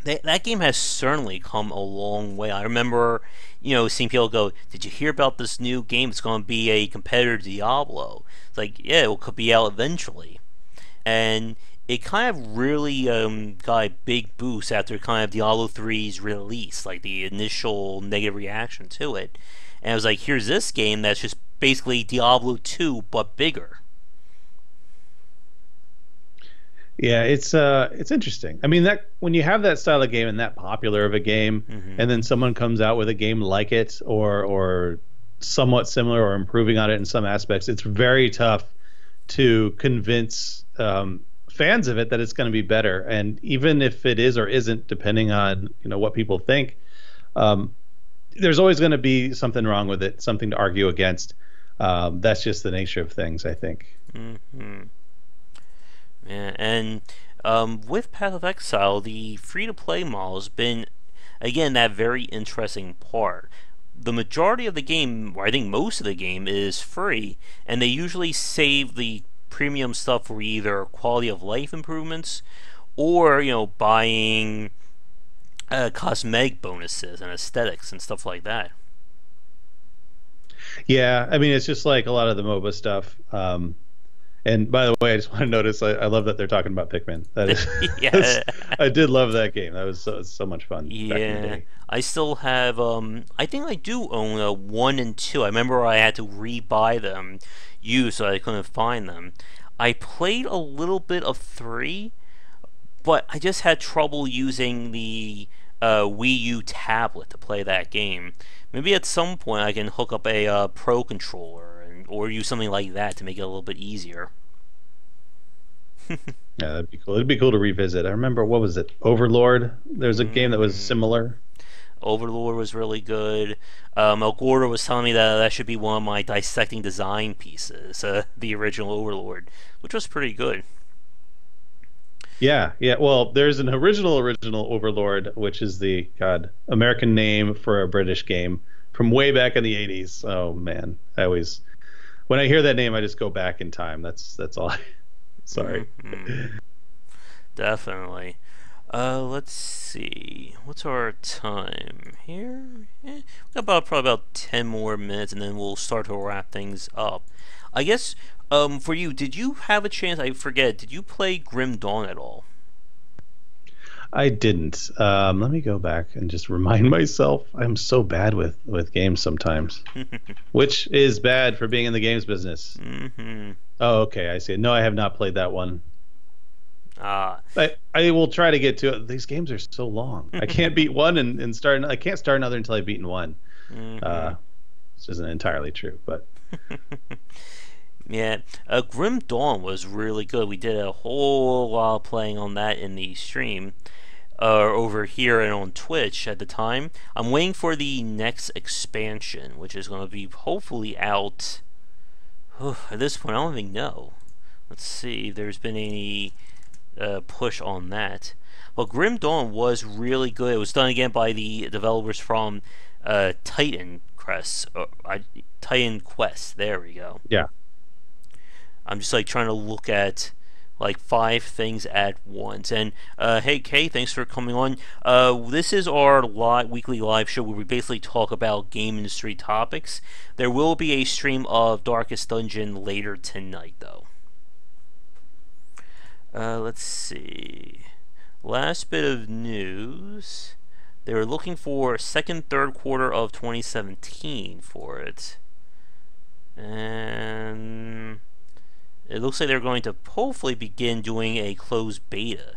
that game has certainly come a long way. I remember, seeing people go, "Did you hear about this new game? It's going to be a competitor to Diablo." It's like, yeah, it could be out eventually. And it kind of really got a big boost after kind of Diablo 3's release, like the initial negative reaction to it. And it was like, here's this game that's just basically Diablo 2 but bigger. Yeah, it's interesting. I mean, that when you have that style of game and that popular of a game, and then someone comes out with a game like it or somewhat similar or improving on it in some aspects, it's very tough to convince fans of it that it's going to be better. And even if it is or isn't, depending on what people think, there's always going to be something wrong with it, something to argue against. That's just the nature of things, I think. Yeah, and with Path of Exile, the free-to-play model has been, again, that very interesting part. The majority of the game, or I think most of the game, is free, and they usually save the premium stuff for either quality of life improvements or, buying cosmetic bonuses and aesthetics and stuff like that. Yeah, I mean, it's just like a lot of the MOBA stuff. And by the way, I just want to notice, I love that they're talking about Pikmin. That is, Yeah. I did love that game. That was so much fun. Back in the Yeah, day. I still have. I think I do own 1 and 2. I remember I had to re-buy them used, so I couldn't find them. I played a little bit of 3, but I just had trouble using the Wii U tablet to play that game. Maybe at some point I can hook up a Pro controller or use something like that to make it a little bit easier. Yeah, that'd be cool. It'd be cool to revisit. I remember, what was it? Overlord? There's a game that was similar. Overlord was really good. El Gordo was telling me that should be one of my Dissecting Design pieces, the original Overlord, which was pretty good. Yeah, yeah. Well, there's an original Overlord, which is the American name for a British game from way back in the 80s. Oh man, I always when I hear that name, I just go back in time. That's all. Sorry. Hmm. Definitely. Let's see. What's our time here? We got probably about 10 more minutes, and then we'll start to wrap things up. I guess, for you, did you have a chance? I forget. Did you play Grim Dawn at all? I didn't. Let me go back and just remind myself. I'm so bad with games sometimes, which is bad for being in the games business. Mm-hmm. Oh, okay, I see. No, I have not played that one. Ah. I will try to get to it. These games are so long. I can't beat one and start. I can't start another until I've beaten one. Mm-hmm. This isn't entirely true, but Yeah, Grim Dawn was really good. We did a whole lot of playing on that in the stream over here and on Twitch at the time. I'm waiting for the next expansion, which is going to be hopefully out. At this point, I don't even know. Let's see if there's been any push on that. Well, Grim Dawn was really good. It was done again by the developers from Titan Quest. Titan Quest. There we go. yeah. I'm just like trying to look at like 5 things at once. And hey, Kay, thanks for coming on. This is our weekly live show where we basically talk about game industry topics. There will be a stream of Darkest Dungeon later tonight, though. Let's see. Last bit of news. They were looking for second, third quarter of 2017 for it. And it looks like they're going to hopefully begin doing a closed beta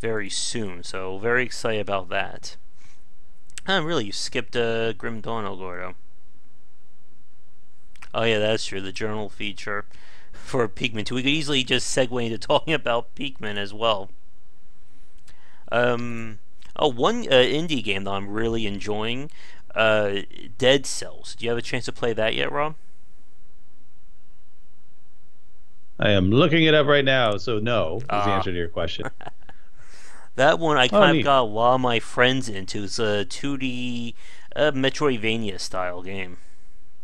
very soon. So very excited about that. Really, you skipped Grim Dawn, El Gordo. Oh yeah, that's true. The journal feature for Pikmin 2. We could easily just segue into talking about Pikmin as well. One indie game that I'm really enjoying, Dead Cells. Do you have a chance to play that yet, Rob? I am looking it up right now, so no is the answer to your question. That one I kind of neat. got a lot of my friends into. It's a 2D Metroidvania style game.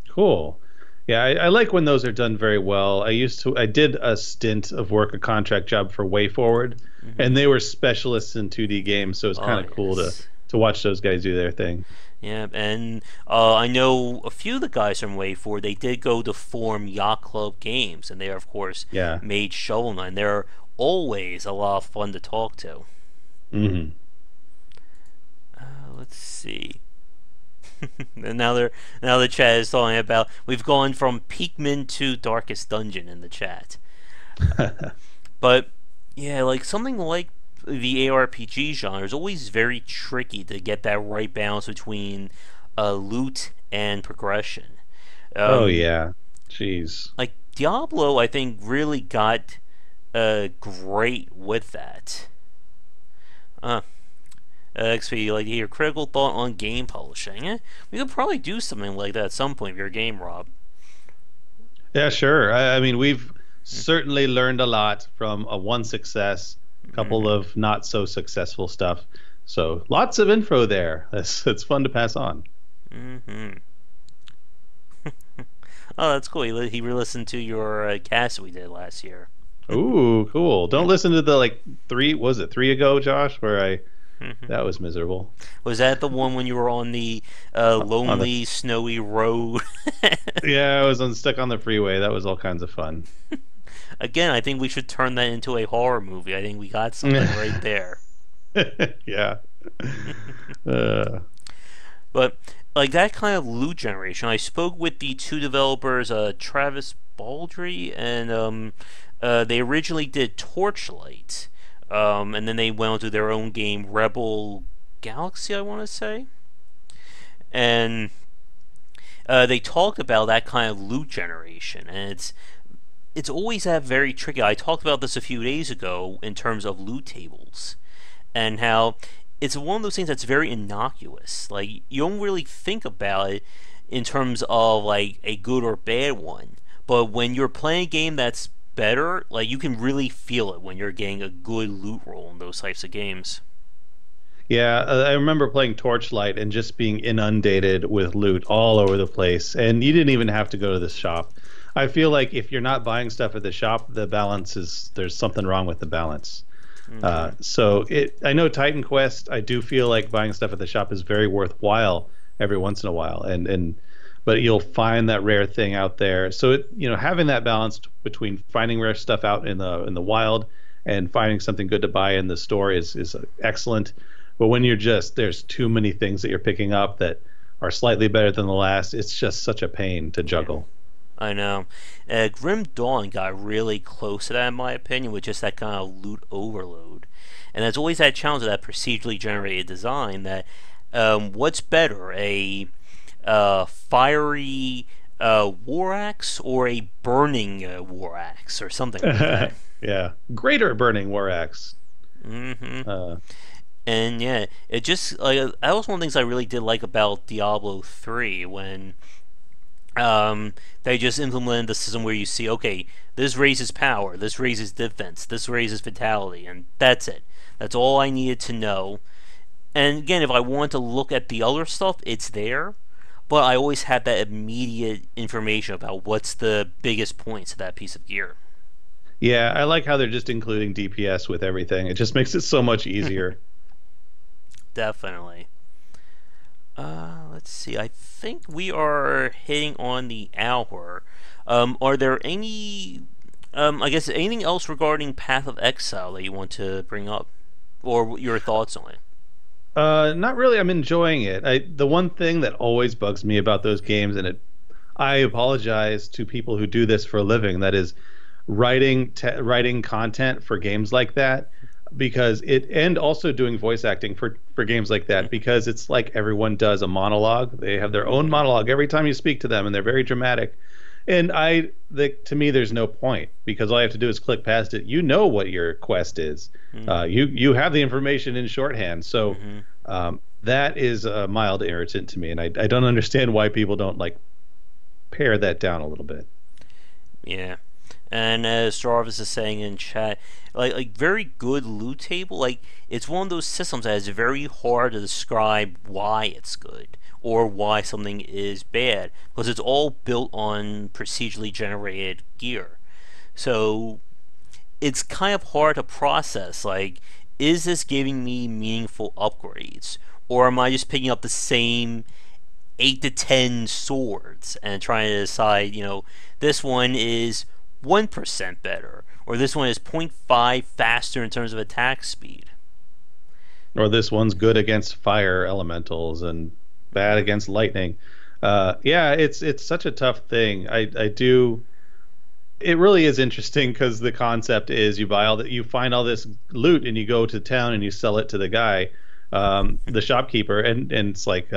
Cool. Yeah, I like when those are done very well. I did a stint of work, a contract job for WayForward, and they were specialists in 2D games, so it's kind of cool yes. to watch those guys do their thing. Yeah, and I know a few of the guys from WayForward. They did go to form Yacht Club Games, and they, of course, Yeah. made Shovel Knight. They're always a lot of fun to talk to. Hmm. Let's see. And now the chat is talking about we've gone from Pikmin to Darkest Dungeon in the chat. But yeah, like something like the ARPG genre is always very tricky to get that right balance between loot and progression. Oh yeah, jeez. Like Diablo, I think really got great with that. XP, you like to hear critical thought on game publishing. We could probably do something like that at some point for your game, Rob. Yeah, sure. I mean, we've certainly learned a lot from a one success, a couple of not so successful stuff. So lots of info there. It's fun to pass on. Mm-hmm. Oh, that's cool. He re-listened to your cast we did last year. Ooh, cool. Don't listen to the three ago, Josh, where that was miserable. Was that the one when you were on the lonely, snowy road? Yeah, I was stuck on the freeway. That was all kinds of fun. Again, I think we should turn that into a horror movie. I think we got something right there. Yeah. But like that kind of loot generation, I spoke with the 2 developers, Travis Baldry, and they originally did Torchlight. And then they went on to their own game, Rebel Galaxy, I want to say. And they talked about that kind of loot generation, and it's always that very tricky. I talked about this a few days ago in terms of loot tables, and how it's one of those things that's very innocuous. Like you don't really think about it in terms of like a good or bad one, but when you're playing a game that's better, like you can really feel it when you're getting a good loot roll in those types of games. Yeah, I remember playing Torchlight and just being inundated with loot all over the place, and you didn't even have to go to the shop. I feel like if you're not buying stuff at the shop, the balance is there's something wrong with the balance. Hmm. I know Titan Quest. I do feel like buying stuff at the shop is very worthwhile every once in a while, but you'll find that rare thing out there. So having that balance between finding rare stuff out in the wild and finding something good to buy in the store is excellent. But when there's too many things that you're picking up that are slightly better than the last, it's just such a pain to Yeah. juggle. I know. Grim Dawn got really close to that, in my opinion, with just that kind of loot overload. And there's always that challenge of that procedurally generated design that what's better, a fiery war axe or a burning war axe or something like that? Yeah, greater burning war axe. Hmm. Uh, And yeah, it just like that was one of the things I really did like about Diablo 3 when they just implemented the system where you see, okay, this raises power, this raises defense, this raises vitality, and that's it. That's all I needed to know. And again, if I want to look at the other stuff, it's there, but I always had that immediate information about what's the biggest points of that piece of gear. yeah, I like how they're just including DPS with everything. It just makes it so much easier. Definitely. Let's see. I think we are hitting on the hour. Are there any, I guess, anything else regarding Path of Exile that you want to bring up, or your thoughts on it? Not really. I'm enjoying it. The one thing that always bugs me about those games, I apologize to people who do this for a living. That is writing content for games like that, and also doing voice acting for games like that, because it's like everyone does a monologue. They have their own Mm-hmm. monologue every time you speak to them, and they're very dramatic. And to me, there's no point because all I have to do is click past it. You know what your quest is. You have the information in shorthand. So Mm-hmm. that is a mild irritant to me, and I don't understand why people don't like pare that down a little bit. Yeah. And as Jarvis is saying in chat, like very good loot table. Like it's one of those systems that is very hard to describe why it's good or why something is bad because it's all built on procedurally generated gear. So it's kind of hard to process. Like, is this giving me meaningful upgrades, or am I just picking up the same 8 to 10 swords and trying to decide, this one is 1% better, or this one is zero point 0.5 faster in terms of attack speed. Or this one's good against fire elementals and bad against lightning. Yeah, it's such a tough thing. I do. It really is interesting because the concept is you find all this loot and you go to town and you sell it to the guy, the shopkeeper, and it's like,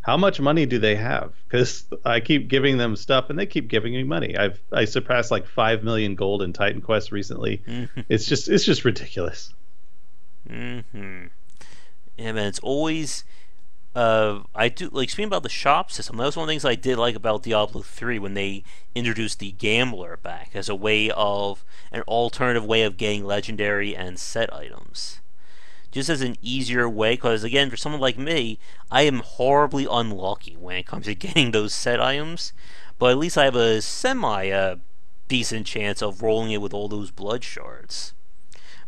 how much money do they have? Because I keep giving them stuff and they keep giving me money. I surpassed like 5 million gold in Titan Quest recently. It's just ridiculous. Mm-hmm. Yeah, man, it's always. I do like speaking about the shop system. That was one of the things I did like about Diablo 3 when they introduced the gambler back as a way of an alternative way of getting legendary and set items. Just as an easier way, because again, for someone like me, I am horribly unlucky when it comes to getting those set items. But at least I have a semi decent chance of rolling it with all those blood shards.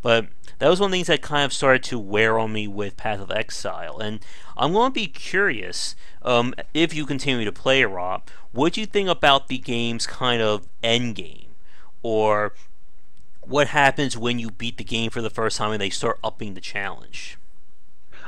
But that was one of the things that kind of started to wear on me with Path of Exile. And I'm going to be curious, if you continue to play Rob, what do you think about the game's kind of end game? Or what happens when you beat the game for the first time and they start upping the challenge?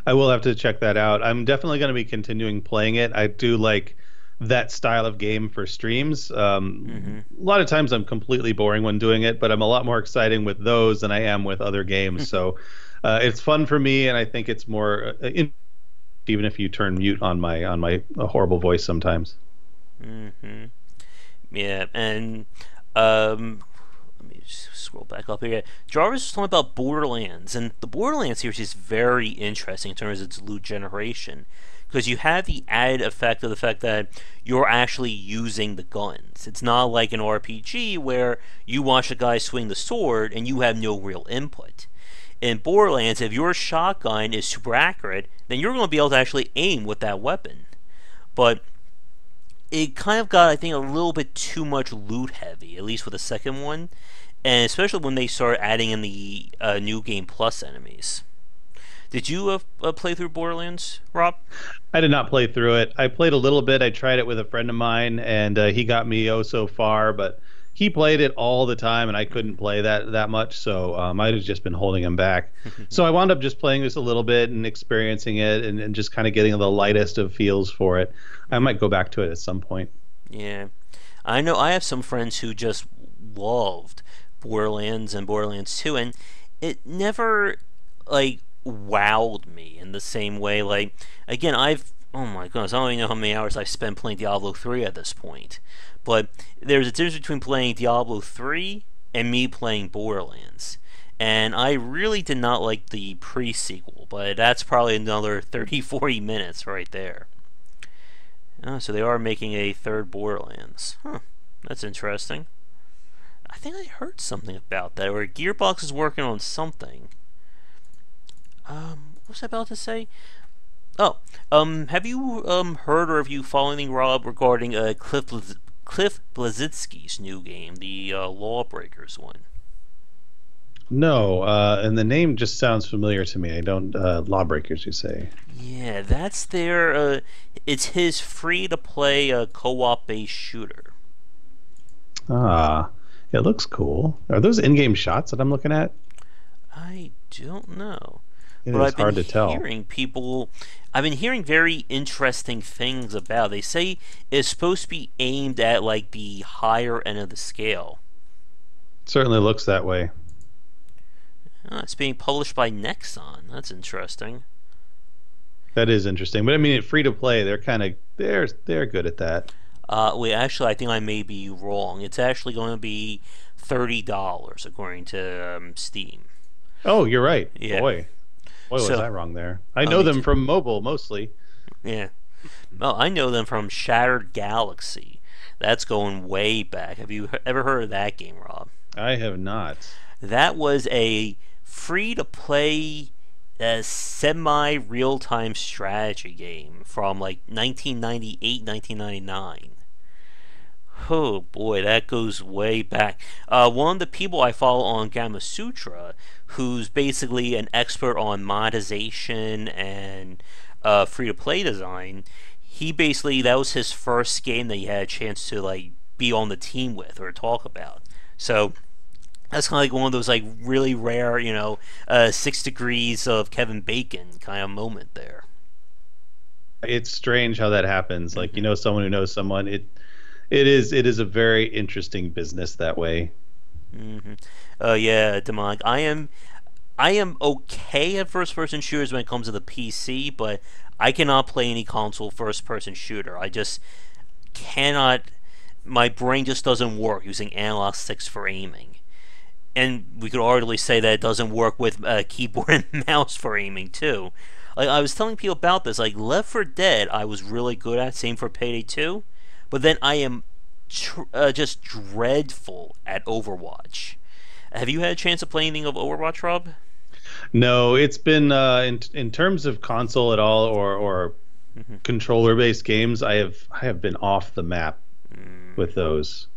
I will have to check that out. I'm definitely going to be continuing playing it. I do like that style of game for streams. Mm-hmm. A lot of times I'm completely boring when doing it, but I'm a lot more exciting with those than I am with other games. So it's fun for me, and I think it's more even if you turn mute on my horrible voice sometimes. Mm-hmm. Yeah, and let me just scroll back up here. Jarvis was talking about Borderlands, and the Borderlands series is very interesting in terms of its loot generation. because you have the added effect of the fact that you're actually using the guns. It's not like an RPG where you watch a guy swing the sword and you have no real input. In Borderlands, if your shotgun is super accurate, then you're going to be able to actually aim with that weapon. But it kind of got, I think, a little bit too much loot heavy, at least with the second one, and especially when they started adding in the New Game Plus enemies. Did you play through Borderlands, Rob? I did not play through it. I played a little bit. I tried it with a friend of mine, and he got me oh so far, but he played it all the time, and I couldn't play that much, so I'd have just been holding him back. So I wound up just playing this a little bit and experiencing it, and just kind of getting the lightest of feels for it. I might go back to it at some point. Yeah. I know I have some friends who just loved Borderlands and Borderlands 2, and it never, like, wowed me in the same way. Like, again, oh my goodness, I don't even know how many hours I've spent playing Diablo 3 at this point. But there's a difference between playing Diablo 3 and me playing Borderlands. And I really did not like the pre-sequel, but that's probably another 30-40 minutes right there. Oh, so they are making a third Borderlands. Huh, that's interesting. I think I heard something about that, or Gearbox is working on something. What was I about to say? Oh, have you heard or have you followed anything, Rob, regarding Cliff Bleszinski's new game, the Lawbreakers one? No, and the name just sounds familiar to me. I don't, Lawbreakers, you say? Yeah, that's their, it's his free-to-play co-op based shooter. Ah, it looks cool. Are those in-game shots that I'm looking at? I don't know. It But is hard to tell. I've been hearing very interesting things about it. They say it's supposed to be aimed at like the higher end of the scale. Certainly looks that way. It's being published by Nexon. That's interesting. That is interesting. But I mean, free to play, they're good at that. Wait, actually, I think I may be wrong. It's actually going to be $30 according to Steam. Oh, you're right. Yeah. Boy, was I wrong there. I know me them too. from mobile mostly. Yeah. Well, I know them from Shattered Galaxy. That's going way back. Have you ever heard of that game, Rob? I have not. That was a free-to-play semi-real-time strategy game from like 1998, 1999. Oh boy, that goes way back. One of the people I follow on Gamma Sutra, who's basically an expert on monetization and free-to-play design, that was his first game that he had a chance to like be on the team with or talk about. So that's kind of like one of those like really rare, 6 degrees of Kevin Bacon kind of moment there. It's strange how that happens. Like, someone who knows someone. It is a very interesting business that way. Mm-hmm. Yeah, Demonic. I am okay at first-person shooters when it comes to the PC, but I cannot play any console first-person shooter. I just cannot. My brain just doesn't work using analog sticks for aiming. And we could arguably say that it doesn't work with keyboard and mouse for aiming too. Like I was telling people about this, like Left 4 Dead, I was really good at. Same for Payday 2, but then I am just dreadful at Overwatch. Have you had a chance to play anything of Overwatch, Rob? No, it's been in terms of console at all or controller-based games. I have been off the map with those.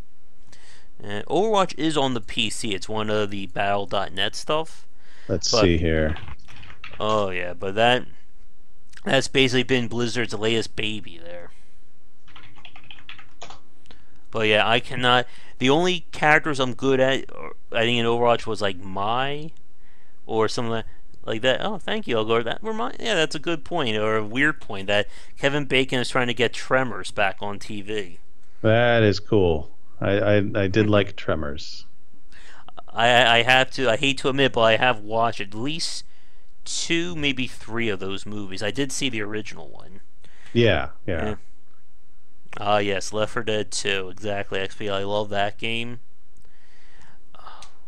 Overwatch is on the PC. It's one of the Battle.net stuff. Let's see here. Oh yeah, but that's basically been Blizzard's latest baby there. But yeah, I cannot. The only characters I'm good at, I think in Overwatch was like Mai, or something like that. Oh, thank you, Elgar. Yeah, that's a good point, or a weird point that Kevin Bacon is trying to get Tremors back on TV. That is cool. I did like Tremors. I have to. I hate to admit, but I have watched at least 2, maybe 3 of those movies. I did see the original one. Yeah. Yes, Left 4 Dead 2, exactly. XP, I love that game.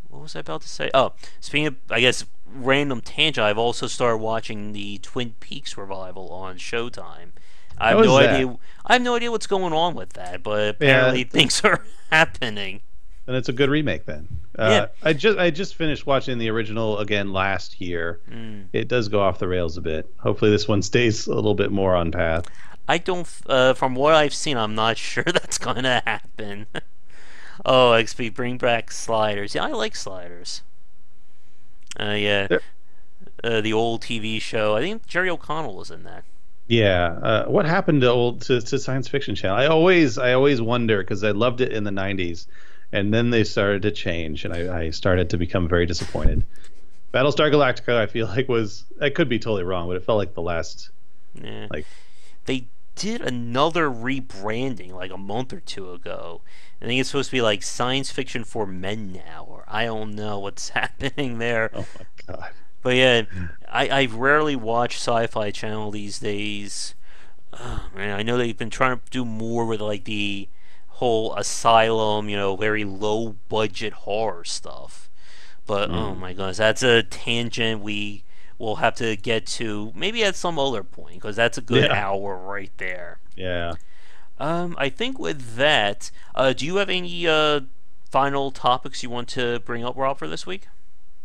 what was I about to say? Oh, speaking of, I guess, random tangent, I've also started watching the Twin Peaks revival on Showtime. I have How is no that? idea. I have no idea what's going on with that, but Yeah, apparently things are happening. and it's a good remake then. Yeah. I just finished watching the original again last year. Mm. It does go off the rails a bit. Hopefully this one stays a little bit more on path. I don't. From what I've seen, I'm not sure that's going to happen. Oh, XP, bring back sliders. Yeah, I like sliders. Yeah, There- the old TV show. I think Jerry O'Connell was in that. Yeah, what happened to science fiction channel? I always wonder because I loved it in the '90s, and then they started to change, and I started to become very disappointed. Battlestar Galactica, I feel like I could be totally wrong, but it felt like the last Yeah. like They did another rebranding like a month or two ago. I think it's supposed to be like science fiction for men now, or I don't know what's happening there. oh my god. But yeah, I rarely watch Sci-Fi Channel these days. Oh, man, I know they've been trying to do more with like the whole asylum, very low budget horror stuff. But oh Mm. my goodness, that's a tangent we will have to get to maybe at some other point because that's a good Yeah, hour right there. yeah. I think with that, do you have any final topics you want to bring up, Rob, for this week?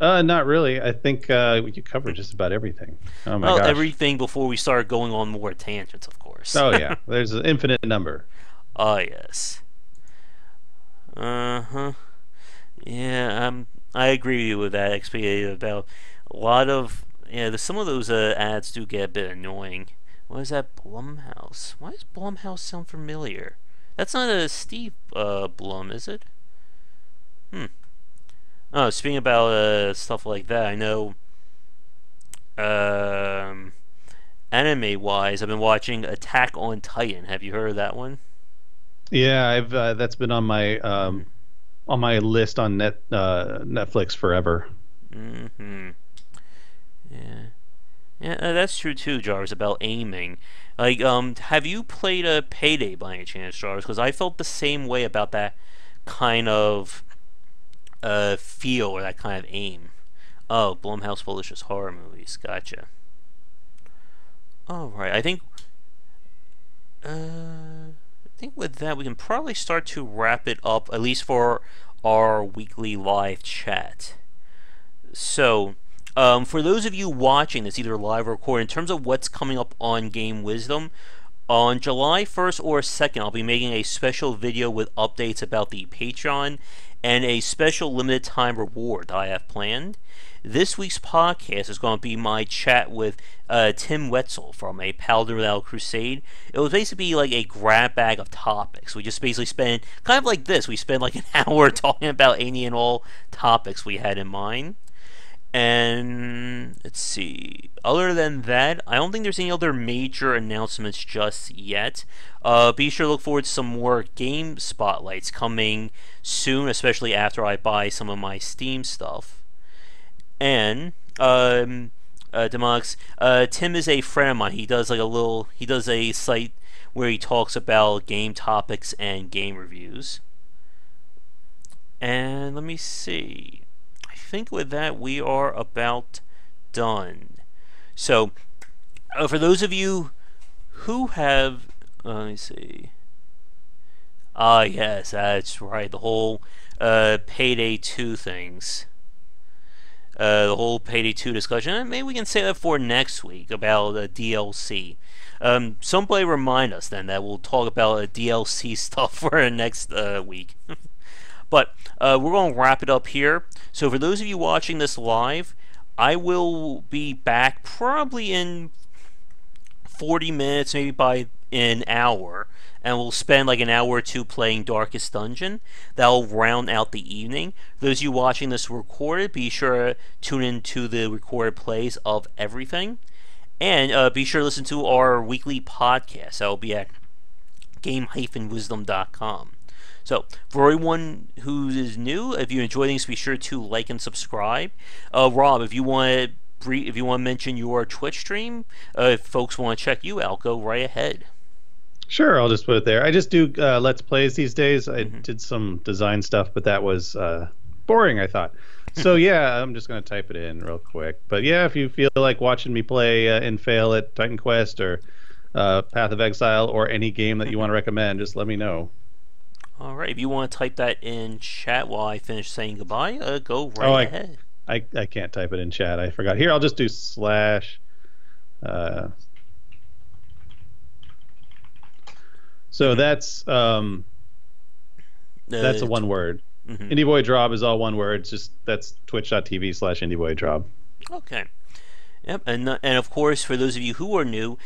Not really. I think we could cover just about everything. Oh my Well, gosh. everything before we start going on more tangents, of course. Oh yeah, there's an infinite number. Ah, yes. Uh huh. Yeah, I agree with you with that. XP about a lot of some of those ads do get a bit annoying. What is that, Blumhouse? Why does Blumhouse sound familiar? That's not a Steve Blum, is it? Hmm. Oh, speaking about stuff like that, I know. Um, Anime wise, I've been watching Attack on Titan. Have you heard of that one? Yeah, I've that's been Mm. on my list on Netflix forever. Mm-hmm. Yeah. Yeah, that's true too, Jarvis, about aiming. Like, have you played a Payday by any chance, Jarvis? Because I felt the same way about that kind of feel or that kind of aim. Oh, Blumhouse publishes horror movies. Gotcha. All right, I think with that we can probably start to wrap it up, at least for our weekly live chat. So, for those of you watching this, either live or recorded, in terms of what's coming up on Game Wisdom, on July 1st or 2nd, I'll be making a special video with updates about the Patreon and a special limited time reward that I have planned. This week's podcast is going to be my chat with Tim Wetzel from A Paladin Without a Crusade. It was basically like a grab bag of topics. We just basically spent, kind of like this, we spent like an hour talking about any and all topics we had in mind. And let's see. Other than that, I don't think there's any other major announcements just yet. Be sure to look forward to some more game spotlights coming soon, especially after I buy some of my Steam stuff. And Demox, Tim is a friend of mine. He does a site where he talks about game topics and game reviews. And let me see. I think with that we are about done. So, for those of you who have, let me see. Ah, yes, that's right. The whole Payday 2 things. The whole Payday 2 discussion. And maybe we can say that for next week about DLC. Somebody remind us then that we'll talk about DLC stuff for next week. But we're going to wrap it up here. So for those of you watching this live, I will be back probably in 40 minutes, maybe by an hour, and we'll spend like an hour or two playing Darkest Dungeon. That'll round out the evening. For those of you watching this recorded, be sure to tune into the recorded plays of everything. And be sure to listen to our weekly podcast. That'll be at game-wisdom.com. So, for everyone who is new, if you enjoy things, be sure to like and subscribe. Rob, if you want to mention your Twitch stream, if folks want to check you out, go right ahead. Sure, I'll just put it there. I just do Let's Plays these days. I Mm-hmm. did some design stuff, but that was boring, I thought. So yeah, I'm just gonna type it in real quick. But yeah, if you feel like watching me play Infale at Titan Quest or Path of Exile or any game that you want to recommend, just let me know. All right, if you want to type that in chat while I finish saying goodbye, go Oh, right ahead. I can't type it in chat. I forgot. Here, I'll just do slash. So that's a one word. Indievoyagerob is all one word. It's just that's twitch.tv/indievoyagerob. Okay. Yep, and of course, for those of you who are new,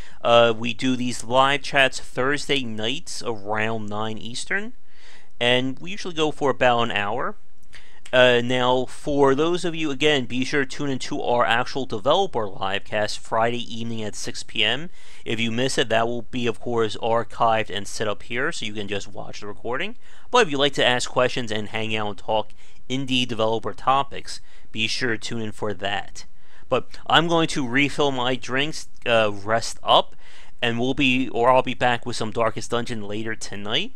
we do these live chats Thursday nights around 9 Eastern, and we usually go for about an hour. Now, for those of you, again, be sure to tune into our actual developer livecast Friday evening at 6 p.m. If you miss it, that will be, of course, archived and set up here, so you can just watch the recording. But if you'd like to ask questions and hang out and talk indie developer topics, be sure to tune in for that. But I'm going to refill my drinks, rest up, and I'll be back with some Darkest Dungeon later tonight.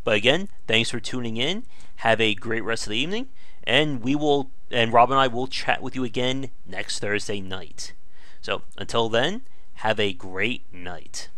But again, thanks for tuning in. Have a great rest of the evening. And Rob and I will chat with you again next Thursday night. So until then, have a great night.